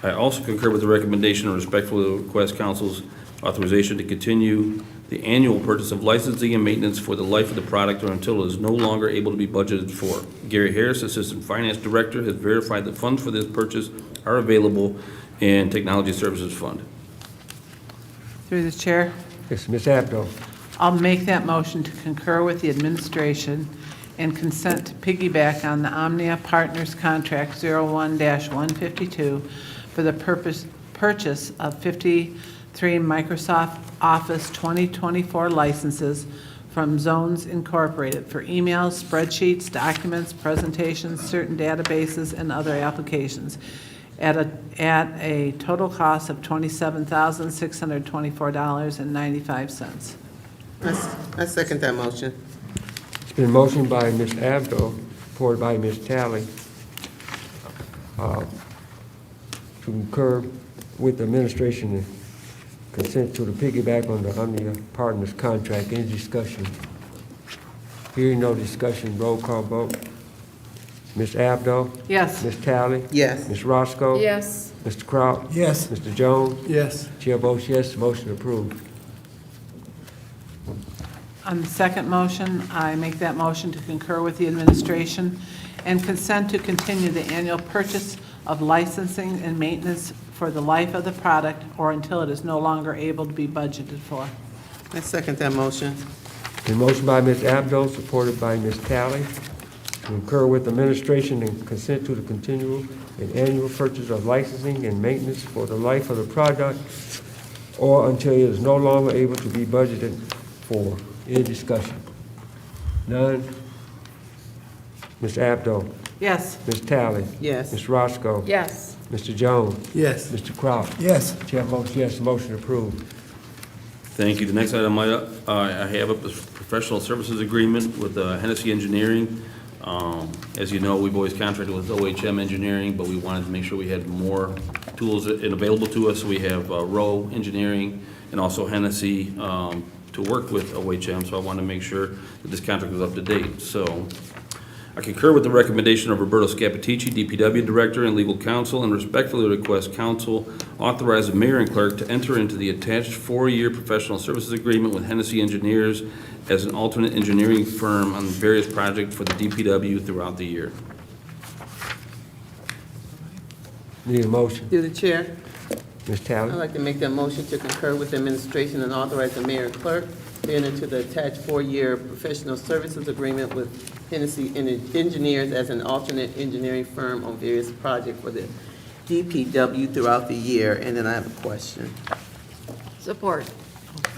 I also concur with the recommendation and respectfully request council's authorization to continue the annual purchase of licensing and maintenance for the life of the product or until it is no longer able to be budgeted for. Gary Harris, Assistant Finance Director, has verified that funds for this purchase are available in Technology Services Fund. Through the chair, Yes, Ms. Abdo. I'll make that motion to concur with the administration and consent to piggyback on the Omnia Partners Contract 01-152 for the purchase of 53 Microsoft Office 2024 licenses from Zones Incorporated for emails, spreadsheets, documents, presentations, certain databases, and other applications at a total cost of $27,624.95. I second that motion. It's been motioned by Ms. Abdo, supported by Ms. Tally, to concur with the administration and consent to the piggyback on the Omnia Partners contract. Any discussion? Hearing no discussion, roll call vote. Ms. Abdo? Yes. Ms. Tally? Yes. Ms. Roscoe? Yes. Mr. Kraut? Yes. Mr. Jones? Yes. Chair votes yes, motion approved. On the second motion, I make that motion to concur with the administration and consent to continue the annual purchase of licensing and maintenance for the life of the product or until it is no longer able to be budgeted for. I second that motion. A motion by Ms. Abdo, supported by Ms. Talley, to concur with administration and consent to the continual and annual purchase of licensing and maintenance for the life of the product or until it is no longer able to be budgeted for. Any discussion? None? Ms. Abdo? Yes. Ms. Talley? Yes. Ms. Roscoe? Yes. Mr. Jones? Yes. Mr. Croft? Yes. Chair votes yes, motion approved. Thank you. The next item I have up is professional services agreement with Hennessy Engineering. As you know, we've always contracted with OHM Engineering, but we wanted to make sure we had more tools available to us. So we have Rowe Engineering and also Hennessy to work with OHM, so I wanted to make sure that this contract was up to date. So I concur with the recommendation of Roberto Scapitici, DPW Director and Legal Counsel, and respectfully request council authorize the mayor and clerk to enter into the attached 4-year professional services agreement with Hennessy Engineers as an alternate engineering firm on various projects for the DPW throughout the year. Need a motion? Through the chair, Ms. I'd Talley? like to make that motion to concur with the administration and authorize the mayor and clerk to enter into the attached 4-year professional services agreement with Hennessy Engineers as an alternate engineering firm on various projects for the DPW throughout the year. And then I have a question. Support.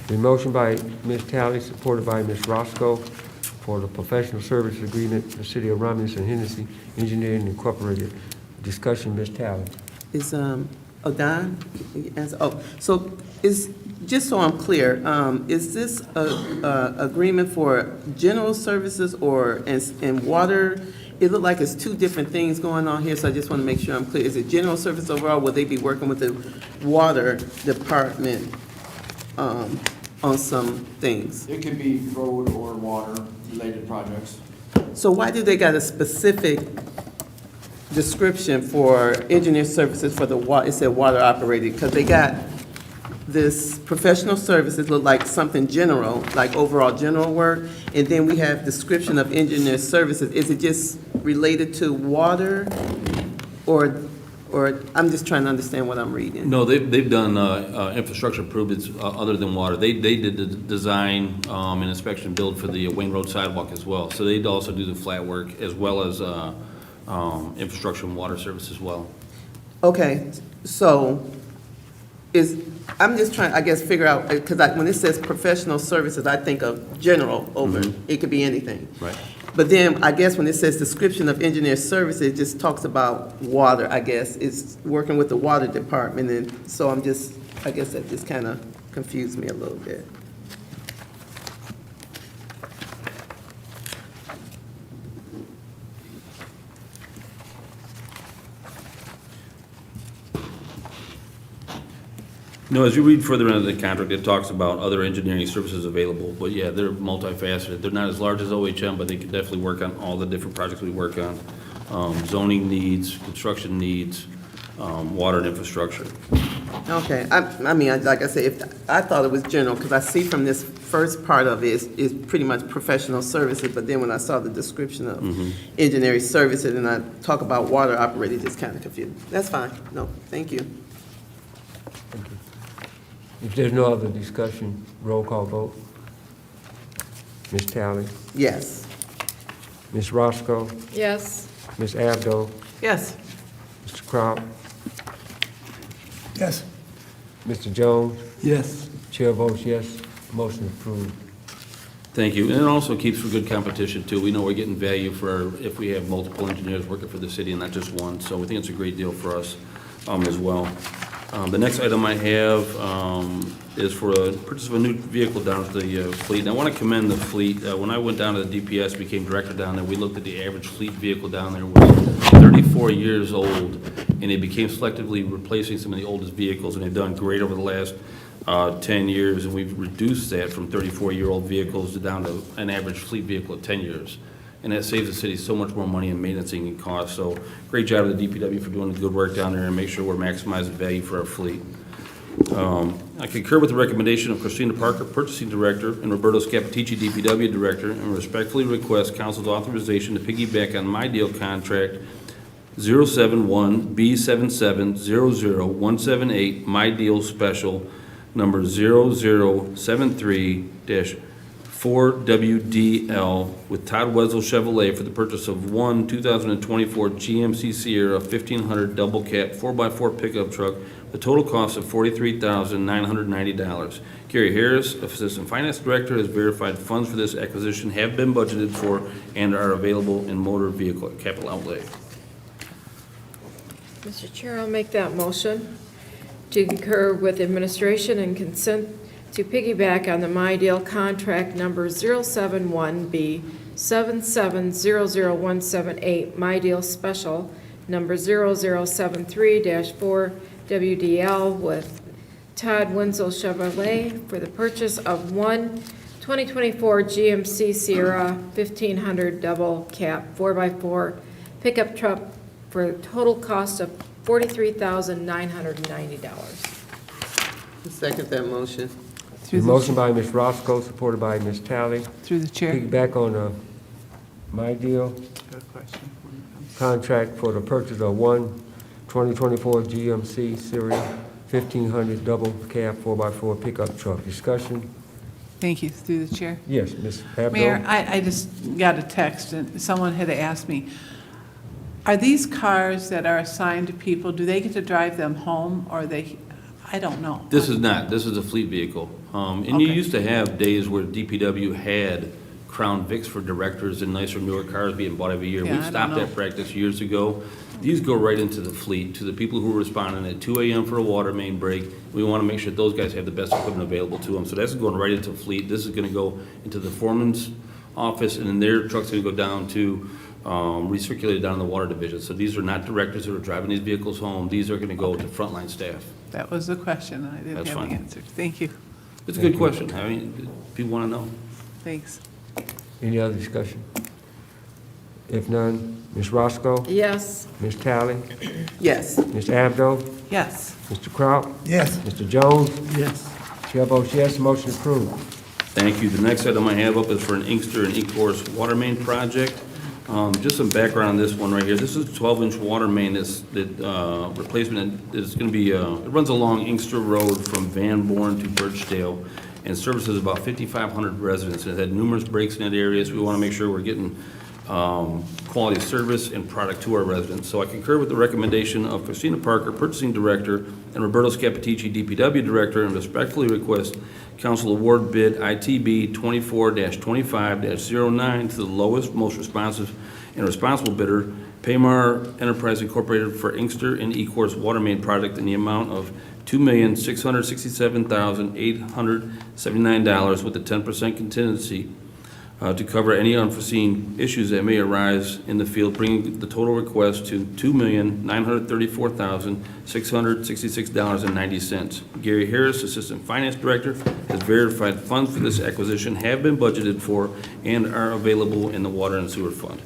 A motion by Ms. Talley, supported by Ms. Roscoe, for the professional service agreement for the City of Romulus and Hennessy Engineering Incorporated. Discussion, Ms. Talley. Is, Don? So is, just so I'm clear, is this a agreement for general services or in water? It looked like it's two different things going on here, so I just want to make sure I'm clear. Is it general service overall? Will they be working with the water department on some things? It could be road or water-related projects. So why do they got a specific description for engineer services for the water? It said water operated, because they got this professional services look like something general, like overall general work, and then we have description of engineer services. Is it just related to water, or I'm just trying to understand what I'm reading? No, they've done infrastructure improvements other than water. They did the design and inspection build for the Wayne Road sidewalk as well. So they'd also do the flat work as well as infrastructure and water service as well. Okay, so I'm just trying, I guess, figure out, because when it says professional services, I think of general over, it could be anything. Right. But then, I guess when it says description of engineer services, it just talks about water, I guess. It's working with the water department, and so I guess that just kind of confused me a little bit. No, as you read further into the contract, it talks about other engineering services available, but yeah, they're multifaceted. They're not as large as OHM, but they can definitely work on all the different projects we work on. Zoning needs, construction needs, water and infrastructure. Okay, I mean, like I said, I thought it was general, because I see from this first part of it, is pretty much professional services, but then when I saw the description of engineering services, and I talk about water operated, it just kind of confused. That's fine, no, thank you. Thank you. If there's no other discussion, roll call vote. Ms. Talley? Yes. Ms. Roscoe? Yes. Ms. Abdo? Yes. Mr. Croft? Yes. Mr. Jones? Yes. Chair votes yes, motion approved. Thank you. And it also keeps for good competition too. We know we're getting value for if we have multiple engineers working for the city and not just one. So we think it's a great deal for us as well. The next item I have is for a purchase of a new vehicle down at the fleet. And I want to commend the fleet. When I went down to the DPS, became director down there, we looked at the average fleet vehicle down there was 34 years old, and they became selectively replacing some of the oldest vehicles, and they've done great over the last 10 years, and we've reduced that from 34-year-old vehicles to down to an average fleet vehicle of 10 years. And that saves the city so much more money in maintenance and costs. So great job to the DPW for doing the good work down there and make sure we're maximizing value for our fleet. I concur with the recommendation of Christina Parker, Purchasing Director, and Roberto Scapitici, DPW Director, and respectfully request council's authorization to piggyback on my deal contract 071B7700178, my deal special number 0073-4WDL with Todd Wetzel Chevrolet for the purchase of one 2024 GMC Sierra 1500 double cab 4x4 pickup truck. The total cost of $43,990. Gary Harris, Assistant Finance Director, has verified funds for this acquisition have been budgeted for and are available in motor vehicle capital outlay. Mr. Chair, I'll make that motion to concur with administration and consent to piggyback on the My Deal contract number 071B7700178, My Deal Special number 0073-4WDL with Todd Wenzel Chevrolet for the purchase of one 2024 GMC Sierra 1500 double cab 4x4 pickup truck for a total cost of $43,990. Second that motion. Motion by Ms. Roscoe, supported by Ms. Talley. Through the chair. Piggyback on My Deal Good question. contract for the purchase of one 2024 GMC Sierra 1500 double cab 4x4 pickup truck. Discussion? Thank you. Through the chair. Yes, Ms. Abdo? Mayor, I just got a text, and someone had asked me, are these cars that are assigned to people, do they get to drive them home, or they, I don't know. This is not. This is a fleet vehicle. And you Okay. used to have days where DPW had Crown Vics for directors and nicer newer cars being bought every year. Yeah, We've I don't stopped know. that practice years ago. These go right into the fleet, to the people who are responding at 2 a.m. for a water main break. We want to make sure those guys have the best equipment available to them. So that's going right into fleet. This is going to go into the foreman's office, and then their truck's going to go down to recirculated down in the water division. So these are not directors who are driving these vehicles home. These are going to go to frontline staff. That was the question, and I didn't That's have fine. the answer. Thank you. It's a good question. I mean, people want to know. Thanks. Any other discussion? If none, Ms. Roscoe? Yes. Ms. Talley? Yes. Ms. Abdo? Yes. Mr. Kraut? Yes. Mr. Jones? Yes. Chair votes yes, motion approved. Thank you. The next item I have up is for an Inkster and Ecorse water main project. Just some background on this one right here. This is a 12-inch water main that replacement is going to be, it runs along Inkster Road from Van Born to Birchdale and services about 5,500 residents. It had numerous breaks in that area, so we want to make sure we're getting quality service and product to our residents. So I concur with the recommendation of Christina Parker, Purchasing Director, and Roberto Scapitici, DPW Director, and respectfully request council award bid ITB 24-25-09 to the lowest, most responsive and responsible bidder, Paymar Enterprise Incorporated, for Inkster and Ecorse water main project in the amount of $2,667,879 with a 10% contingency to cover any unforeseen issues that may arise in the field, bringing the total request to $2,934,666.90. Gary Harris, Assistant Finance Director, has verified funds for this acquisition have been budgeted for and are available in the Water and Sewer Fund.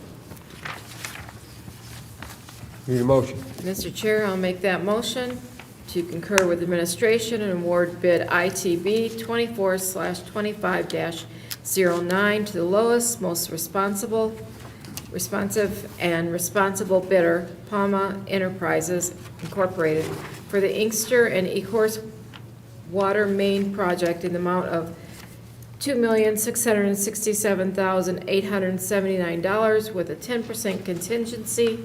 Need a motion? Mr. Chair, I'll make that motion to concur with administration and award bid ITB 24/25-09 to the lowest, most responsive and responsible bidder, Palma Enterprises Incorporated, for the Inkster and Ecorse water main project in the amount of $2,667,879 with a 10% contingency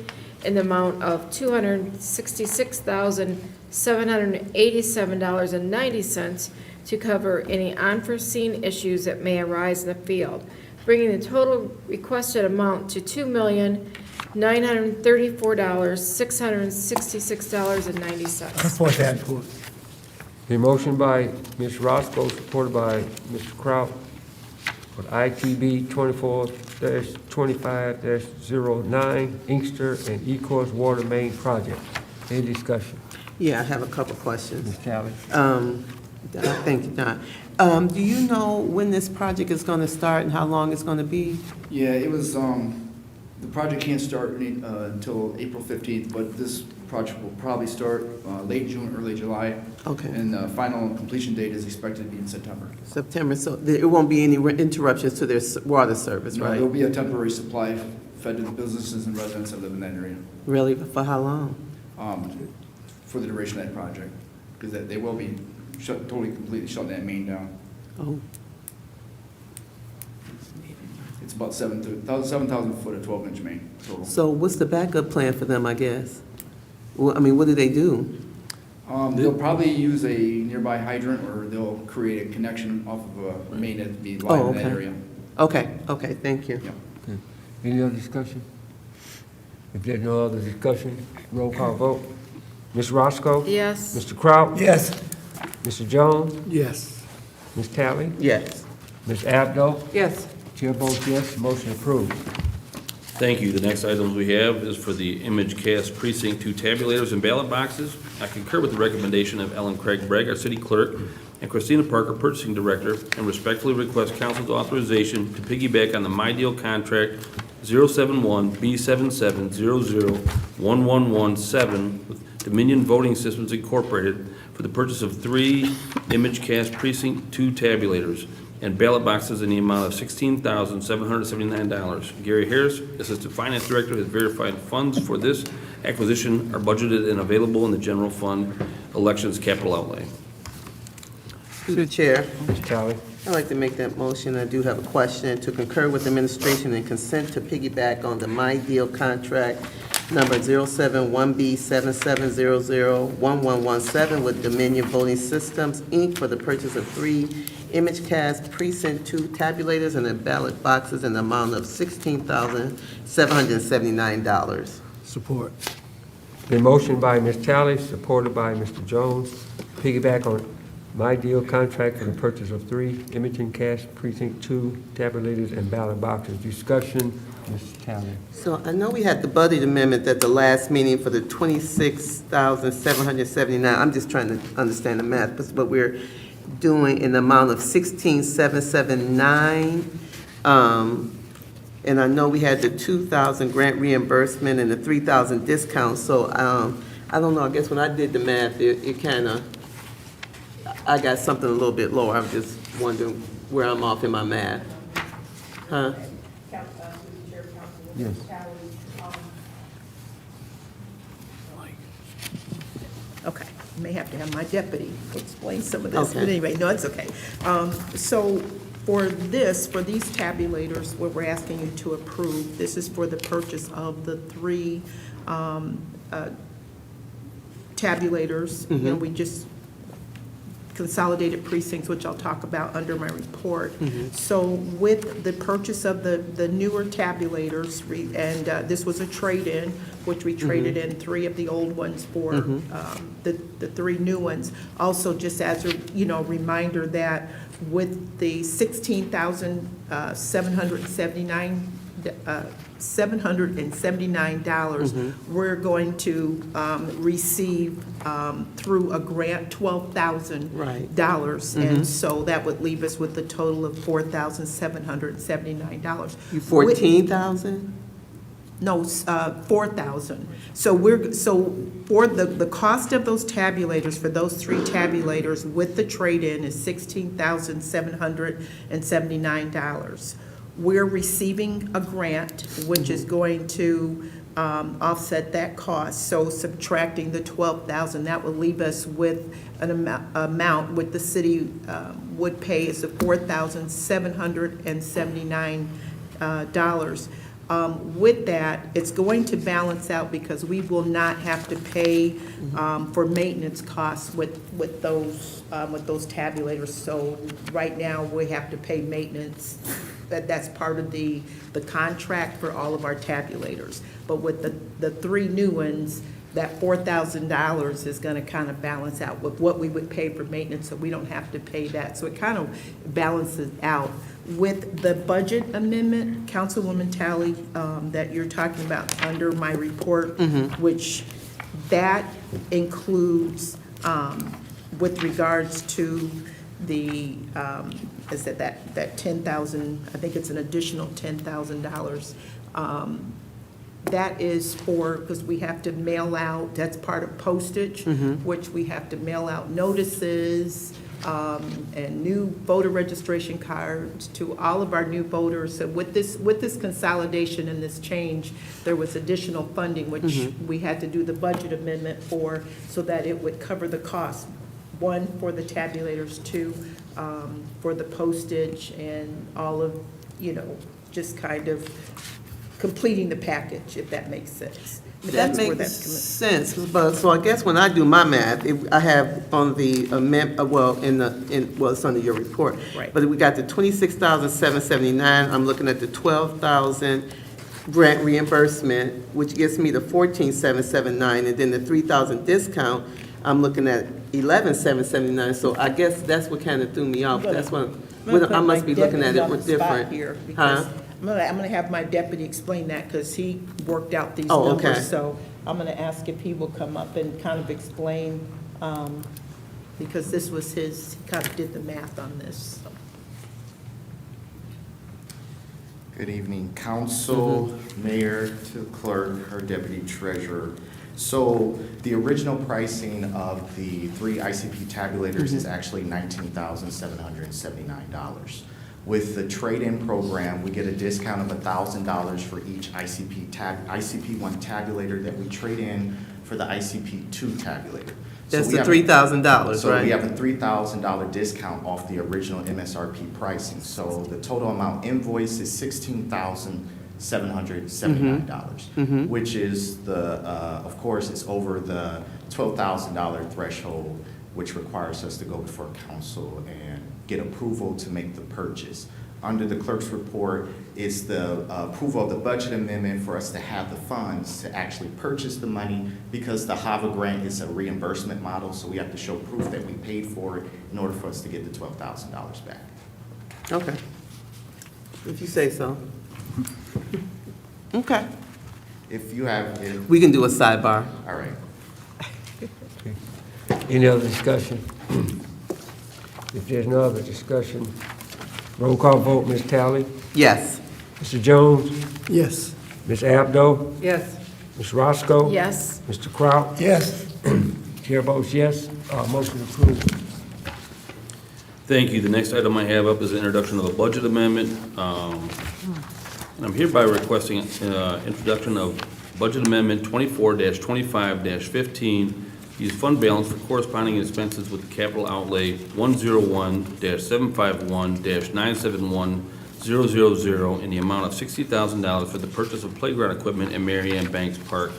in the amount of $266,787.90 to cover any unforeseen issues that may arise in the field, bringing the total requested amount to $2,934,666.90. Support that. A motion by Ms. Roscoe, supported by Mr. Kraut, for ITB 24-25-09, Inkster and Ecorse water main project. Any discussion? Yeah, I have a couple questions. Ms. Talley? Thank you, Don. Do you know when this project is going to start and how long it's going to be? Yeah, it was, The project can't start until April 15th, but this project will probably start late June, early July. Okay. And the final completion date is expected to be in September. September, so there won't be any interruptions to their water service, No, right? there'll be a temporary supply fed to the businesses and residents that live in that area Really, for how long? for the duration of that project, because they will be completely shutting that main down. Oh, It's about 7,000 foot of 12-inch main total. so what's the backup plan for them, I guess? Well, I mean, what do they do? They'll probably use a nearby hydrant, or they'll create a connection off of a main that'd be lined in that area. Okay, thank you. Yeah. Any other discussion? If there's no other discussion, roll call vote. Ms. Roscoe? Yes. Mr. Kraut? Yes. Mr. Jones? Yes. Ms. Talley? Yes. Ms. Abdo? Yes. Chair votes yes, motion approved. Thank you. The next items we have is for the Image Cast Precinct 2 tabulators and ballot boxes. I concur with the recommendation of Ellen Craig Bragg, our city clerk, and Christina Parker, purchasing director, and respectfully request council's authorization to piggyback on the My Deal contract 071B77001117 with Dominion Voting Systems Incorporated for the purchase of 3 Image Cast Precinct 2 tabulators and ballot boxes in the amount of $16,779. Gary Harris, Assistant Finance Director, has verified funds for this acquisition are budgeted and available in the general fund elections capital outlay. Through the chair, Ms. Talley? I'd like to make that motion. I do have a question. To concur with administration and consent to piggyback on the My Deal contract number 071B77001117 with Dominion Voting Systems, Inc. for the purchase of 3 Image Cast Precinct 2 tabulators and the ballot boxes in the amount of $16,779. Support. Been motioned by Ms. Talley, supported by Mr. Jones. Piggyback on My Deal contract for the purchase of 3 Imaging Cash Precinct 2 tabulators and ballot boxes. Discussion, Ms. Talley. So I know we had the budget amendment at the last meeting for the $26,779. I'm just trying to understand the math, but we're doing an amount of $16,779. And I know we had the $2,000 grant reimbursement and the $3,000 discount. So I don't know, I guess when I did the math, it kind of, I got something a little bit lower. I'm just wondering where I'm off in my math. Huh? Yes. Okay, may have to have my deputy explain some of this, but Okay. anyway, no, it's okay. So for these tabulators, what we're asking you to approve, this is for the purchase of the 3 tabulators. You know, we just consolidated precincts, which I'll talk about under my report. So with the purchase of the newer tabulators, and this was a trade-in, which we traded in 3 of the old ones for the 3 new ones. Also, just as a reminder that with the $779, we're going to receive through a grant $12,000. And so that would leave us with a total of $4,779. You 14,000? No, 4,000. So for the cost of those tabulators, for those 3 tabulators with the trade-in is $16,779. We're receiving a grant, which is going to offset that cost. So subtracting the 12,000, that will leave us with an amount what the city would pay is the $4,779. With that, it's going to balance out because we will not have to pay for maintenance costs with those tabulators. So right now, we have to pay maintenance. That's part of the contract for all of our tabulators. But with the 3 new ones, that $4,000 is going to kind of balance out with what we would pay for maintenance, so we don't have to pay that. So it kind of balances out. With the budget amendment, Councilwoman Talley, that you're talking about under my report, which that includes, with regards to the, that 10,000, I think it's an additional $10,000 That is for, because we have to mail out, that's part of postage, which we have to mail out notices and new voter registration cards to all of our new voters. So with this consolidation and this change, there was additional funding, which we had to do the budget amendment for, so that it would cover the cost. One, for the tabulators, two, for the postage and all of, just kind of completing the package, if that makes sense. But That that's where makes that's sense, but, so I guess when I do my math, I have on the it's under your report. Right. But we got the 26,779, I'm looking at the 12,000 grant reimbursement, which gets me to 14,779, and then the 3,000 discount, I'm looking at 11,779, so I guess that's what kind of threw me off. That's what, I must be looking at it with different. Here, because I'm gonna have my deputy explain that, because he worked out these Oh, okay. numbers. So I'm gonna ask if he will come up and kind of explain, because this was he kind of did the math on this. So. Good evening, council, mayor, to the clerk, our deputy treasurer. So the original pricing of the 3 ICP tabulators is actually $19,779. With the trade-in program, we get a discount of $1,000 for each ICP1 tabulator that we trade in for the ICP2 tabulator. That's the $3,000, right? So we have a $3,000 discount off the original MSRP pricing. So the total amount invoiced is $16,779, which is of course, it's over the $12,000 threshold, which requires us to go before council and get approval to make the purchase. Under the clerk's report is the approval of the budget amendment for us to have the funds to actually purchase the money, because the HAVA grant is a reimbursement model, so we have to show proof that we paid for it in order for us to get the $12,000 back. Okay. If you say so. Okay. If you have... We can do a sidebar. All right. Any other discussion? If there's no other discussion, roll call vote, Ms. Talley? Yes. Mr. Jones? Yes. Ms. Abdo? Yes. Ms. Roscoe? Yes. Mr. Kraut? Yes. Chair votes yes. Motion approved. Thank you. The next item I have up is the introduction of a budget amendment. And I'm hereby requesting introduction of budget amendment 24-25-15, use fund balance for corresponding expenses with the capital outlay 101-751-971-000 in the amount of $60,000 for the purchase of playground equipment in Mary Ann Banks Park.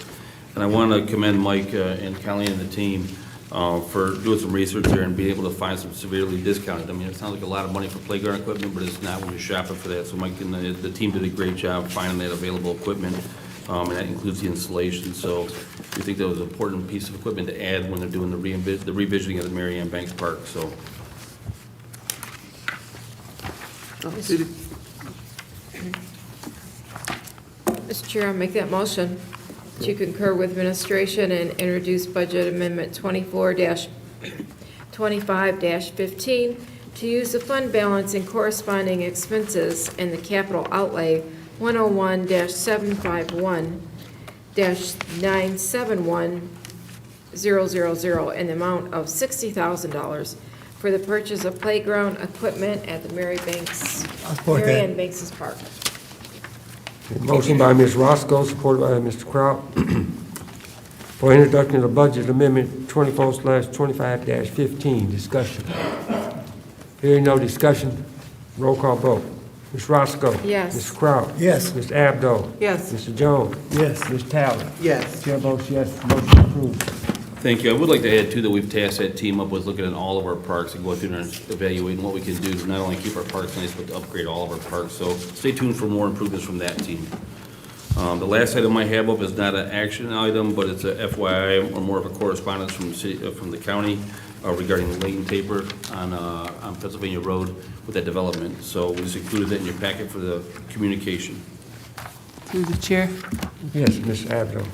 And I want to commend Mike and Colleen and the team for doing some research there and being able to find some severely discounted. I mean, it sounds like a lot of money for playground equipment, but it's not when you're shopping for that. So Mike and the team did a great job finding that available equipment, and that includes the installation. So we think that was an important piece of equipment to add when they're doing the revisioning of the Mary Ann Banks Park. So Mr. Chair, I'll make that motion to concur with administration and introduce budget amendment 24-25-15 to use the fund balance and corresponding expenses in the capital outlay 101-751-971-000 in the amount of $60,000 for the purchase of playground equipment at the Mary Ann Banks Park. Motion by Ms. Roscoe, supported by Mr. Kraut, for introduction of the budget amendment 24/25-15. Discussion. Hearing no discussion, roll call vote. Ms. Roscoe? Yes. Mr. Kraut? Yes. Ms. Abdo? Yes. Mr. Jones? Yes. Ms. Talley? Yes. Chair votes yes, motion approved. thank you. I would like to add too that we've tasked that team up with looking at all of our parks and going through and evaluating what we can do to not only keep our parks nice, but to upgrade all of our parks. So stay tuned for more improvements from that team. The last item I have up is not an action item, but it's a FYI or more of a correspondence from the city, from the county regarding the Layton taper on Pennsylvania Road with that development. So we just included that in your packet for the communication. Through the chair. Yes, Ms. Abdo.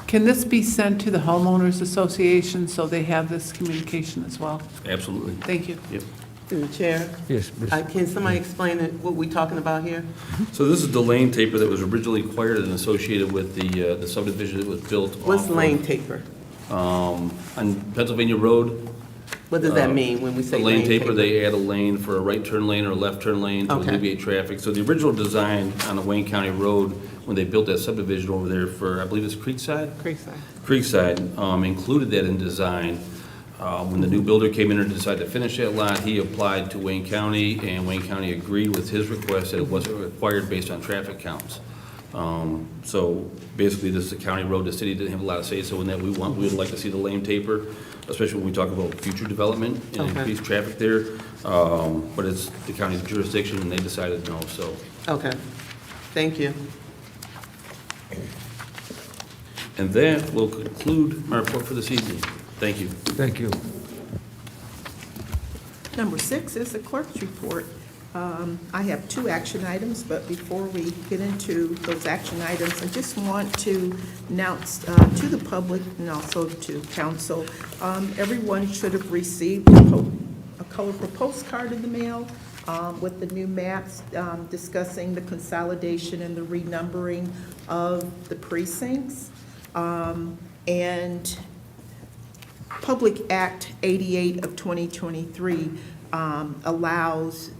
Can this be sent to the homeowners association so they have this communication as well? Absolutely. Thank you. Yep. Through the chair. Yes, Ms. Can somebody explain what we're talking about here? So this is the lane taper that was originally acquired and associated with the subdivision that was built. What's off of, lane taper? on Pennsylvania Road. What does that mean when we say The lane taper, they add a lane for a right turn lane or a left turn lane to Okay. alleviate traffic. So the original design on the Wayne County Road, when they built that subdivision over there for, I believe it's Creekside? Creekside, included that in design. When the new builder came in and decided to finish that lot, he applied to Wayne County, and Wayne County agreed with his request that it wasn't required based on traffic counts. So basically, this is a county road. The city didn't have a lot of say-so in that. We would like to see the lane taper, especially when we talk about future development and Okay. increased traffic there. But it's the county's jurisdiction, and they decided no, so. Okay, thank you. And that will conclude my report for this evening. Thank you. Thank you. Number 6 is the clerk's report. I have 2 action items, but before we get into those action items, I just want to announce to the public and also to council, everyone should have received a colorful postcard in the mail with the new maps discussing the consolidation and the renumbering of the precincts. And Public Act 88 of 2023 allows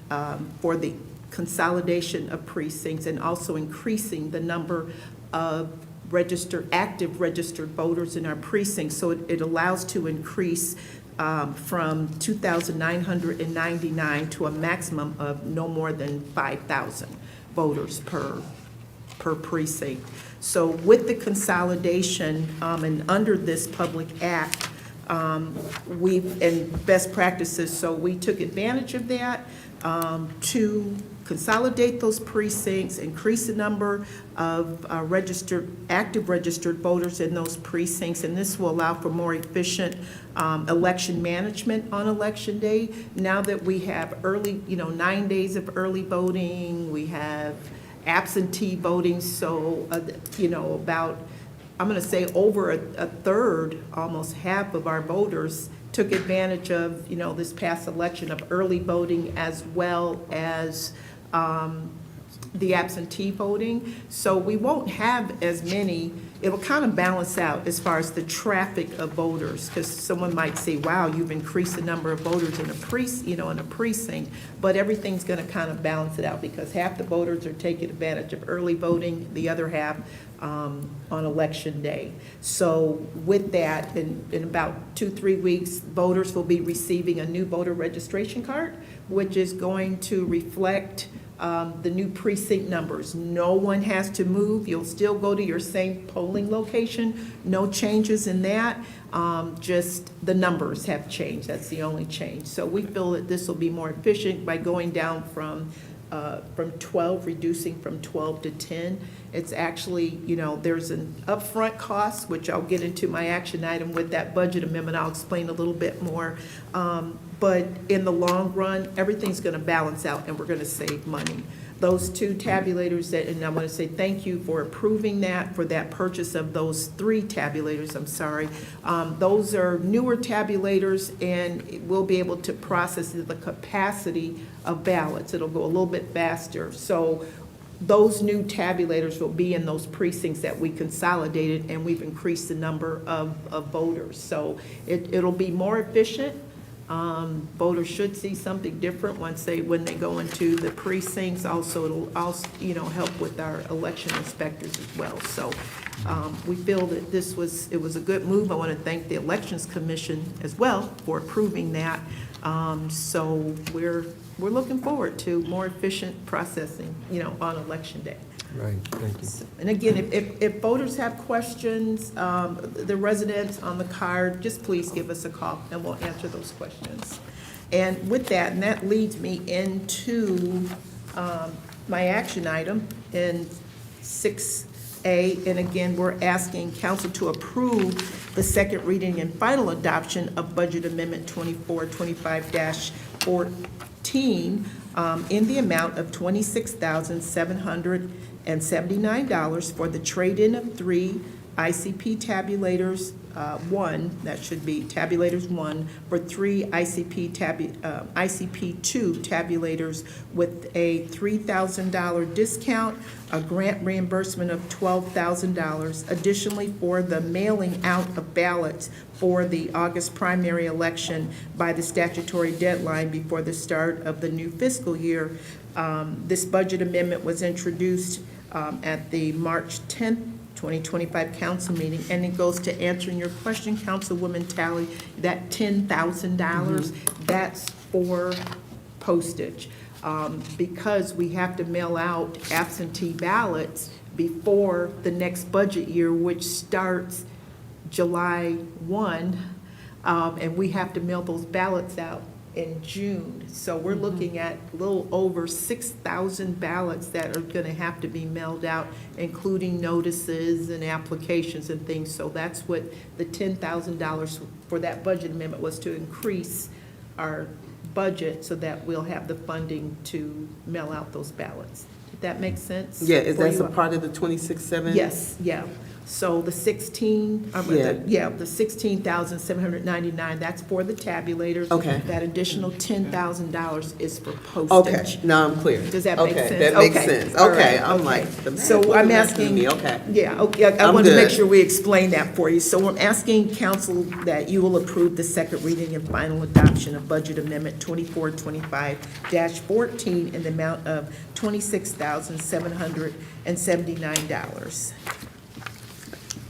for the consolidation of precincts and also increasing the number of active registered voters in our precincts. So it allows to increase from 2,999 to a maximum of no more than 5,000 voters per precinct. So with the consolidation and under this Public Act, and best practices, so we took advantage of that to consolidate those precincts, increase the number of active registered voters in those precincts, and this will allow for more efficient election management on election day. Now that we have 9 days of early voting, we have absentee voting, so about, I'm going to say over a third, almost half of our voters took advantage of, this past election of early voting as well as the absentee voting. So we won't have as many, it'll kind of balance out as far as the traffic of voters, because someone might say, wow, you've increased the number of voters in a precinct, but everything's going to kind of balance it out because half the voters are taking advantage of early voting, the other half on election day. So with that, in about 2-3 weeks, voters will be receiving a new voter registration card, which is going to reflect the new precinct numbers. No one has to move. You'll still go to your same polling location. No changes in that. Just the numbers have changed. That's the only change. So we feel that this will be more efficient by going down from 12, reducing from 12 to 10. It's actually, there's an upfront cost, which I'll get into my action item with that budget amendment. I'll explain a little bit more. But in the long run, everything's going to balance out and we're going to save money. Those 2 tabulators and I want to say thank you for approving that, for that purchase of those 3 tabulators, I'm sorry. Those are newer tabulators and we'll be able to process the capacity of ballots. It'll go a little bit faster. So those new tabulators will be in those precincts that we consolidated and we've increased the number of voters. So it'll be more efficient. Voters should see something different when they go into the precincts. Also, it'll also help with our election inspectors as well. So we feel that it was a good move. I want to thank the Elections Commission as well for approving that. So we're looking forward to more efficient processing, on election day. Right, thank you. And again, if voters have questions, the residents on the card, just please give us a call and we'll answer those questions. And with that, and that leads me into my action item in 6A. And again, we're asking council to approve the second reading and final adoption of Budget Amendment 2425-14 in the amount of $26,779 for the trade-in of 3 ICP tabulators, one, that should be tabulators one, for 3 ICP ICP2 tabulators with a $3,000 discount, a grant reimbursement of $12,000. Additionally, for the mailing out of ballots for the August primary election by the statutory deadline before the start of the new fiscal year. This budget amendment was introduced at the March 10th, 2025 council meeting, and it goes to answering your question, Councilwoman Talley, that $10,000, that's for postage. Because we have to mail out absentee ballots before the next budget year, which starts July 1, and we have to mail those ballots out in June. So we're looking at a little over 6,000 ballots that are going to have to be mailed out, including notices and applications and things. So that's what the $10,000 for that budget amendment was, to increase our budget so that we'll have the funding to mail out those ballots. Did that make sense? Yeah, is for that you? a part of the 26.7? Yes, yeah. So the 16,799, that's for the tabulators. Okay. That additional $10,000 is for postage. Okay, now I'm clear. Does that make sense? Okay, that makes Okay. sense. All Okay, right, I'm okay. like, the So math I'm wasn't asking, me. Okay. yeah, okay, I I'm wanted to make good. sure we explain that for you. So I'm asking council that you will approve the second reading and final adoption of Budget Amendment 2425-14 in the amount of $26,779.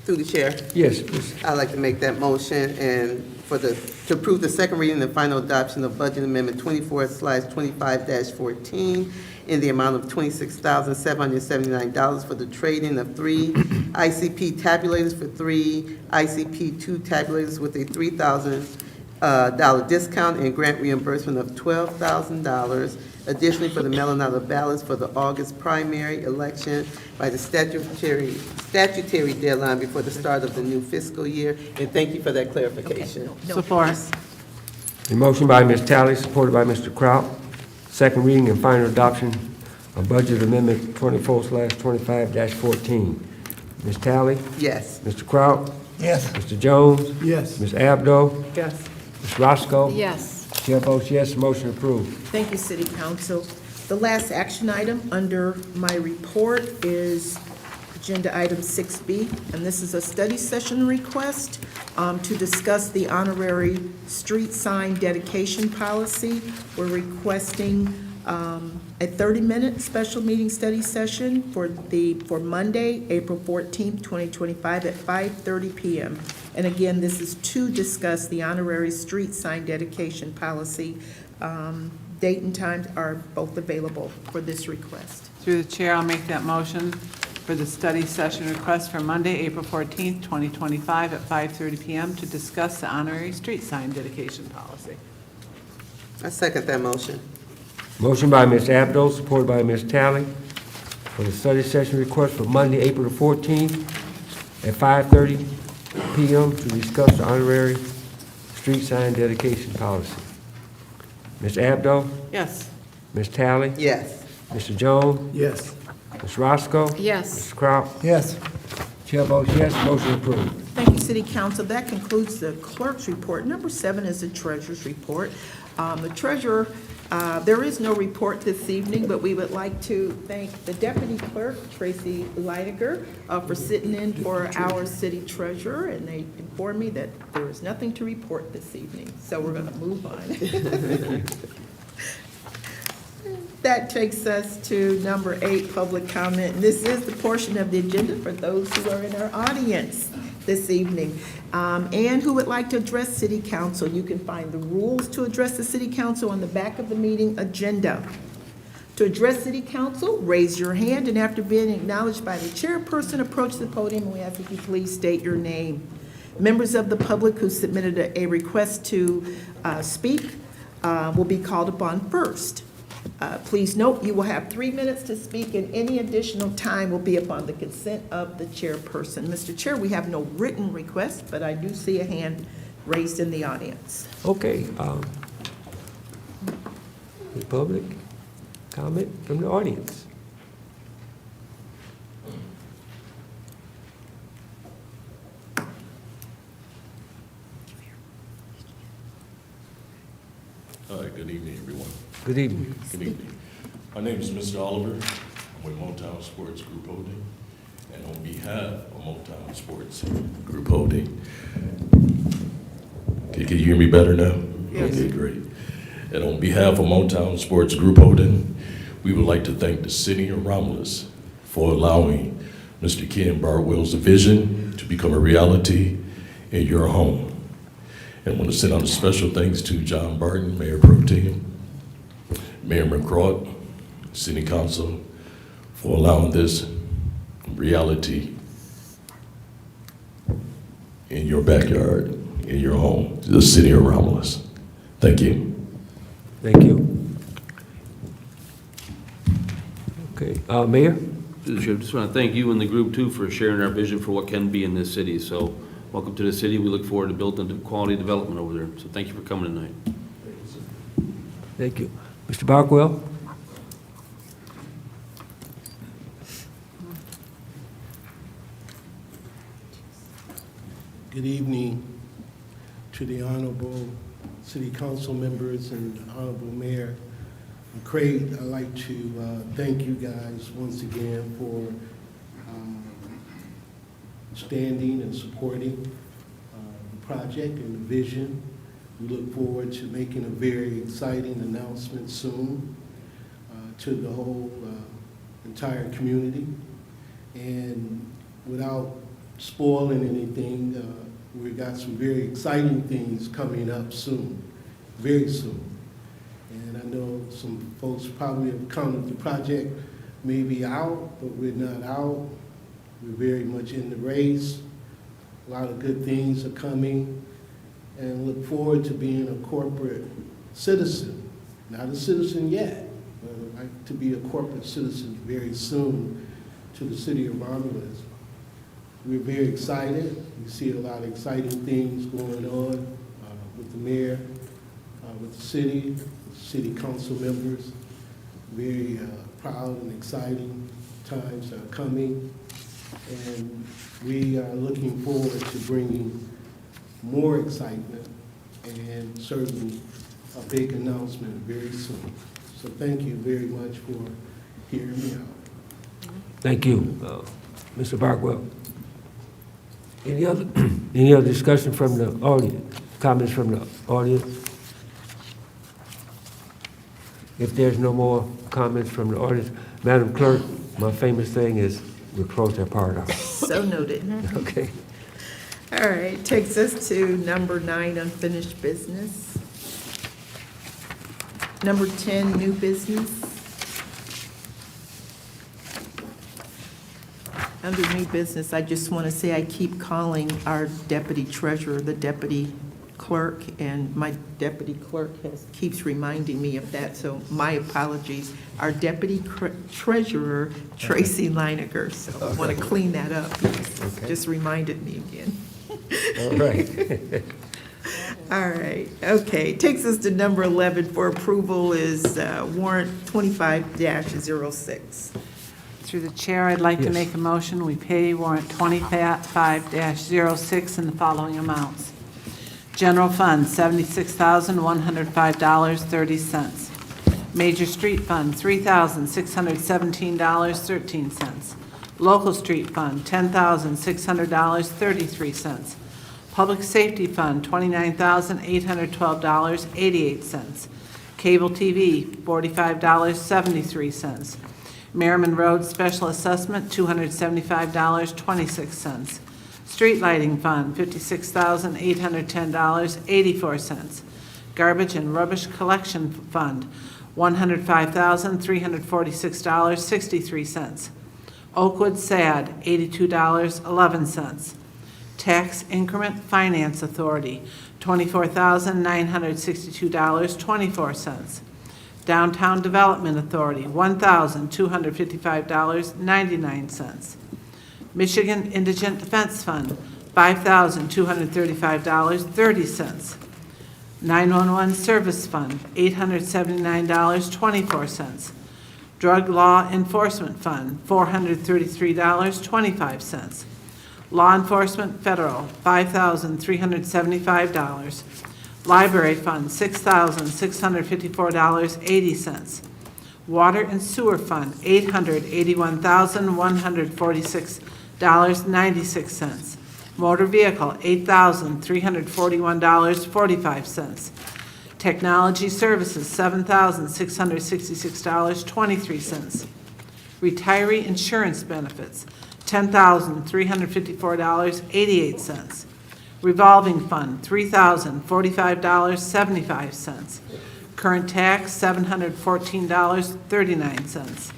Through the chair. Yes, please. I'd like to make that motion and to approve the second reading and final adoption of Budget Amendment 24/25-14 in the amount of $26,779 for the trade-in of 3 ICP tabulators for 3 ICP2 tabulators with a $3,000 discount and grant reimbursement of $12,000. Additionally, for the mailing out of ballots for the August primary election by the statutory deadline before the start of the new fiscal year. And thank you for that clarification. Support. A motion by Ms. Talley, supported by Mr. Kraut. Second reading and final adoption of Budget Amendment 24/25-14. Ms. Talley? Yes. Mr. Kraut? Yes. Mr. Jones? Yes. Ms. Abdo? Yes. Ms. Roscoe? Yes. Chair votes yes, motion approved. Thank you, City Council. The last action item under my report is Agenda Item 6B, and this is a study session request to discuss the honorary street sign dedication policy. We're requesting a 30-minute special meeting study session for Monday, April 14th, 2025 at 5:30 p.m. And again, this is to discuss the honorary street sign dedication policy. Date and times are both available for this request. Through the chair, I'll make that motion for the study session request for Monday, April 14th, 2025 at 5:30 p.m. to discuss the honorary street sign dedication policy. I second that motion. Motion by Ms. Abdo, supported by Ms. Talley, for the study session request for Monday, April the 14th at 5:30 p.m. to discuss the honorary street sign dedication policy. Ms. Abdo? Yes. Ms. Talley? Yes. Mr. Jones? Yes. Ms. Roscoe? Yes. Mr. Kraut? Yes. Chair votes yes, motion approved. Thank you, City Council. That concludes the clerk's report. Number 7 is the treasurer's report. The treasurer, there is no report this evening, but we would like to thank the deputy clerk, Tracy Leidiger, for sitting in for our city treasurer, and they informed me that there is nothing to report this evening, so we're going to move on. That takes us to number 8, public comment. This is the portion of the agenda for those who are in our audience this evening and who would like to address City Council. You can find the rules to address the City Council on the back of the meeting agenda. To address City Council, raise your hand, and after being acknowledged by the chairperson, approach the podium, and we ask that you please state your name. Members of the public who submitted a request to speak will be called upon first. Please note, you will have 3 minutes to speak, and any additional time will be upon the consent of the chairperson. Mr. Chair, we have no written requests, but I do see a hand raised in the audience. Okay, the public comment from the audience. Hi, good evening, everyone. Good evening. Good evening. My name is Mr. Oliver. I'm with Motown Sports Group Holding. And on behalf of Motown Sports Group Holding, can you hear me better now? Yes. Okay, great. And on behalf of Motown Sports Group Holding, we would like to thank the city of Romulus for allowing Mr. Ken Bartwell's vision to become a reality in your home. And I want to send out a special thanks to John Barton, Mayor Pro Tem, Mayor McCraw, City Council, for allowing this reality in your backyard, in your home, the city of Romulus. Thank you. Thank you. Okay, Mayor? Just want to thank you and the group too for sharing our vision for what can be in this city. So welcome to the city. We look forward to building quality development over there. So thank you for coming tonight. Thank you. Mr. Barkwell? Good evening to the honorable city council members and honorable mayor. Craig, I'd like to thank you guys once again for standing and supporting the project and the vision. We look forward to making a very exciting announcement soon to the whole entire community. And without spoiling anything, we've got some very exciting things coming up soon, very soon. And I know some folks probably have counted the project maybe out, but we're not out. We're very much in the race. A lot of good things are coming, and look forward to being a corporate citizen. Not a citizen yet, but I'd like to be a corporate citizen very soon to the city of Romulus. We're very excited. We see a lot of exciting things going on with the mayor, with the city council members. Very proud and exciting times are coming. And we are looking forward to bringing more excitement and certainly a big announcement very soon. So thank you very much for hearing me out. Thank you, Mr. Barkwell. Any other discussion from the audience? Comments from the audience? If there's no more comments from the audience, Madam Clerk, my famous thing is we'll close that part out. So noted. Okay. All right, takes us to number 9, unfinished business. Number 10, new business. Under new business, I just want to say I keep calling our deputy treasurer the deputy clerk, and my deputy clerk keeps reminding me of that, so my apologies. Our deputy treasurer, Tracy Leinecker, so I want to clean that up. Okay. Just reminded me again. All right. All right, okay. Takes us to number 11 for approval is warrant 25-06. Through the chair, I'd like to Yes. make a motion. We pay warrant 25-06 in the following amounts. General fund, $76,105.30. Major street fund, $3,617.13. Local street fund, $10,600.33. Public safety fund, $29,812.88. Cable TV, $45.73. Merriman Road Special Assessment, $275.26. Street Lighting Fund, $56,810.84. Garbage and Rubbish Collection Fund, $105,346.63. Oakwood SAD, $82.11. Tax Increment Finance Authority, $24,962.24. Downtown Development Authority, $1,255.99. Michigan Indigent Defense Fund, $5,235.30. 911 Service Fund, $879.24. Drug Law Enforcement Fund, $433.25. Law Enforcement Federal, $5,375. Library Fund, $6,654.80. Water and Sewer Fund, $881,146.96. Motor Vehicle, $8,341.45. Technology Services, $7,666.23. Retiree Insurance Benefits, $10,354.88. Revolving Fund, $3,045.75. Current Tax, $714.39.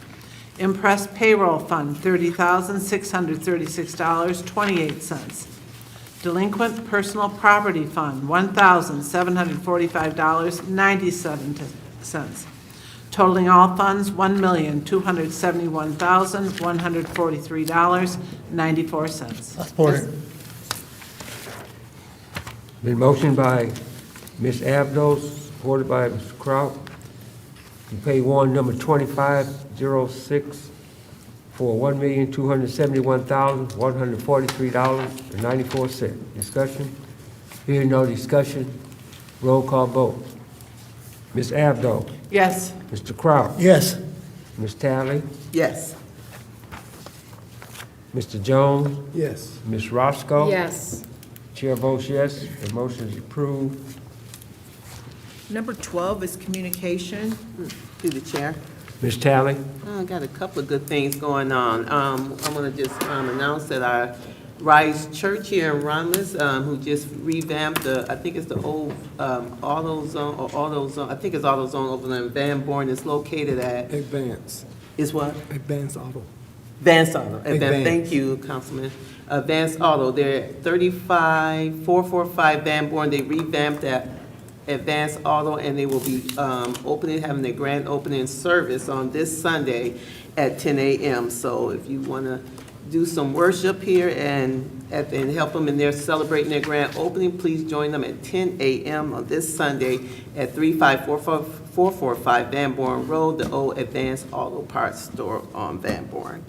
Impress Payroll Fund, $30,636.28. Delinquent Personal Property Fund, $1,745.97. Totaling all funds, $1,271,143.94. Support. Been motioned by Ms. Abdos, supported by Mr. Kraut, to pay warrant number 2506 for $1,271,143.94. Discussion? Hearing no discussion, roll call vote. Ms. Abdo? Yes. Mr. Kraut? Yes. Ms. Talley? Yes. Mr. Jones? Yes. Ms. Roscoe? Yes. Chair votes yes, the motion is approved. Number 12 is communication. Through the chair. Ms. Talley? I got a couple of good things going on. I want to just announce that our Rise Church here in Romulus, who just revamped the, I think it's the old AutoZone, or AutoZone, I think it's AutoZone over there in Van Born. It's located at, Advance. is what? Advance Auto. Advance Auto. Advance. Thank you, Councilman. Advance Auto, they're at 35445 Van Born. They revamped that Advance Auto, and they will be having their grand opening service on this Sunday at 10 a.m. So if you want to do some worship here and help them in their celebrating their grand opening, please join them at 10 a.m. on this Sunday at 35445 Van Born Road, the old Advance Auto Parts store on Van Born.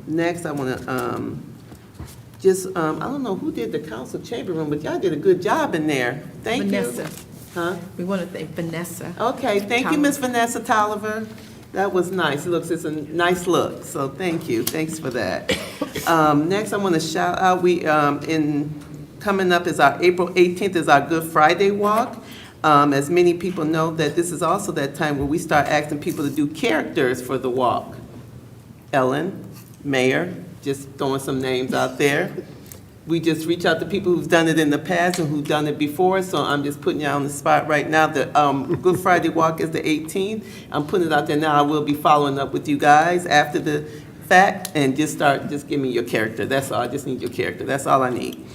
Next, I want to I don't know who did the council chamber room, but y'all did a good job in there. Thank Vanessa. you. Huh? We want to thank Vanessa. Okay, thank you, Miss Vanessa Tolliver. That was nice. It's a nice look, so thank you. Thanks for that. Next, I want to shout out, coming up is our April 18th is our Good Friday walk. As many people know, that this is also that time where we start asking people to do characters for the walk. Ellen, Mayor, just throwing some names out there. We just reach out to people who've done it in the past and who've done it before, so I'm just putting you on the spot right now. The Good Friday walk is the 18th. I'm putting it out there now. I will be following up with you guys after the fact, and just give me your character. That's all. I just need your character. That's all I need.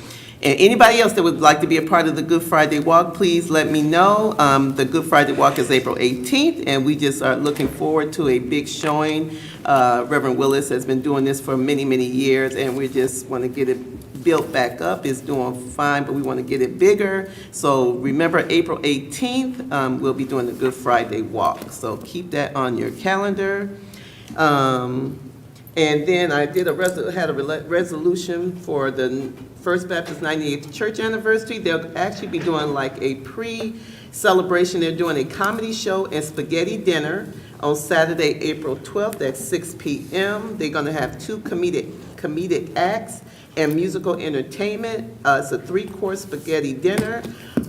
And anybody else that would like to be a part of the Good Friday walk, please let me know. The Good Friday walk is April 18th, and we just are looking forward to a big showing. Reverend Willis has been doing this for many, many years, and we just want to get it built back up. It's doing fine, but we want to get it bigger. So remember, April 18th, we'll be doing the Good Friday walk. So keep that on your calendar. And then I had a resolution for the First Baptist 98th Church Anniversary. They'll actually be doing like a pre-celebration. They're doing a comedy show and spaghetti dinner on Saturday, April 12th at 6 p.m. They're going to have two comedic acts and musical entertainment. It's a 3-course spaghetti dinner,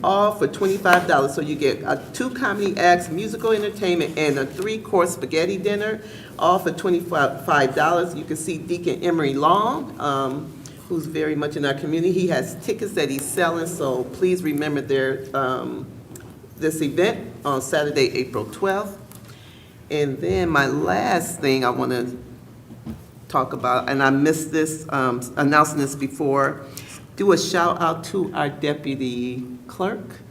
all for $25. So you get 2 comedy acts, musical entertainment, and a 3-course spaghetti dinner, all for $25. You can see Deacon Emery Long, who's very much in our community. He has tickets that he's selling, so please remember this event on Saturday, April 12th. And then my last thing I want to talk about, and I missed this, announcing this before, do a shout out to our deputy clerk,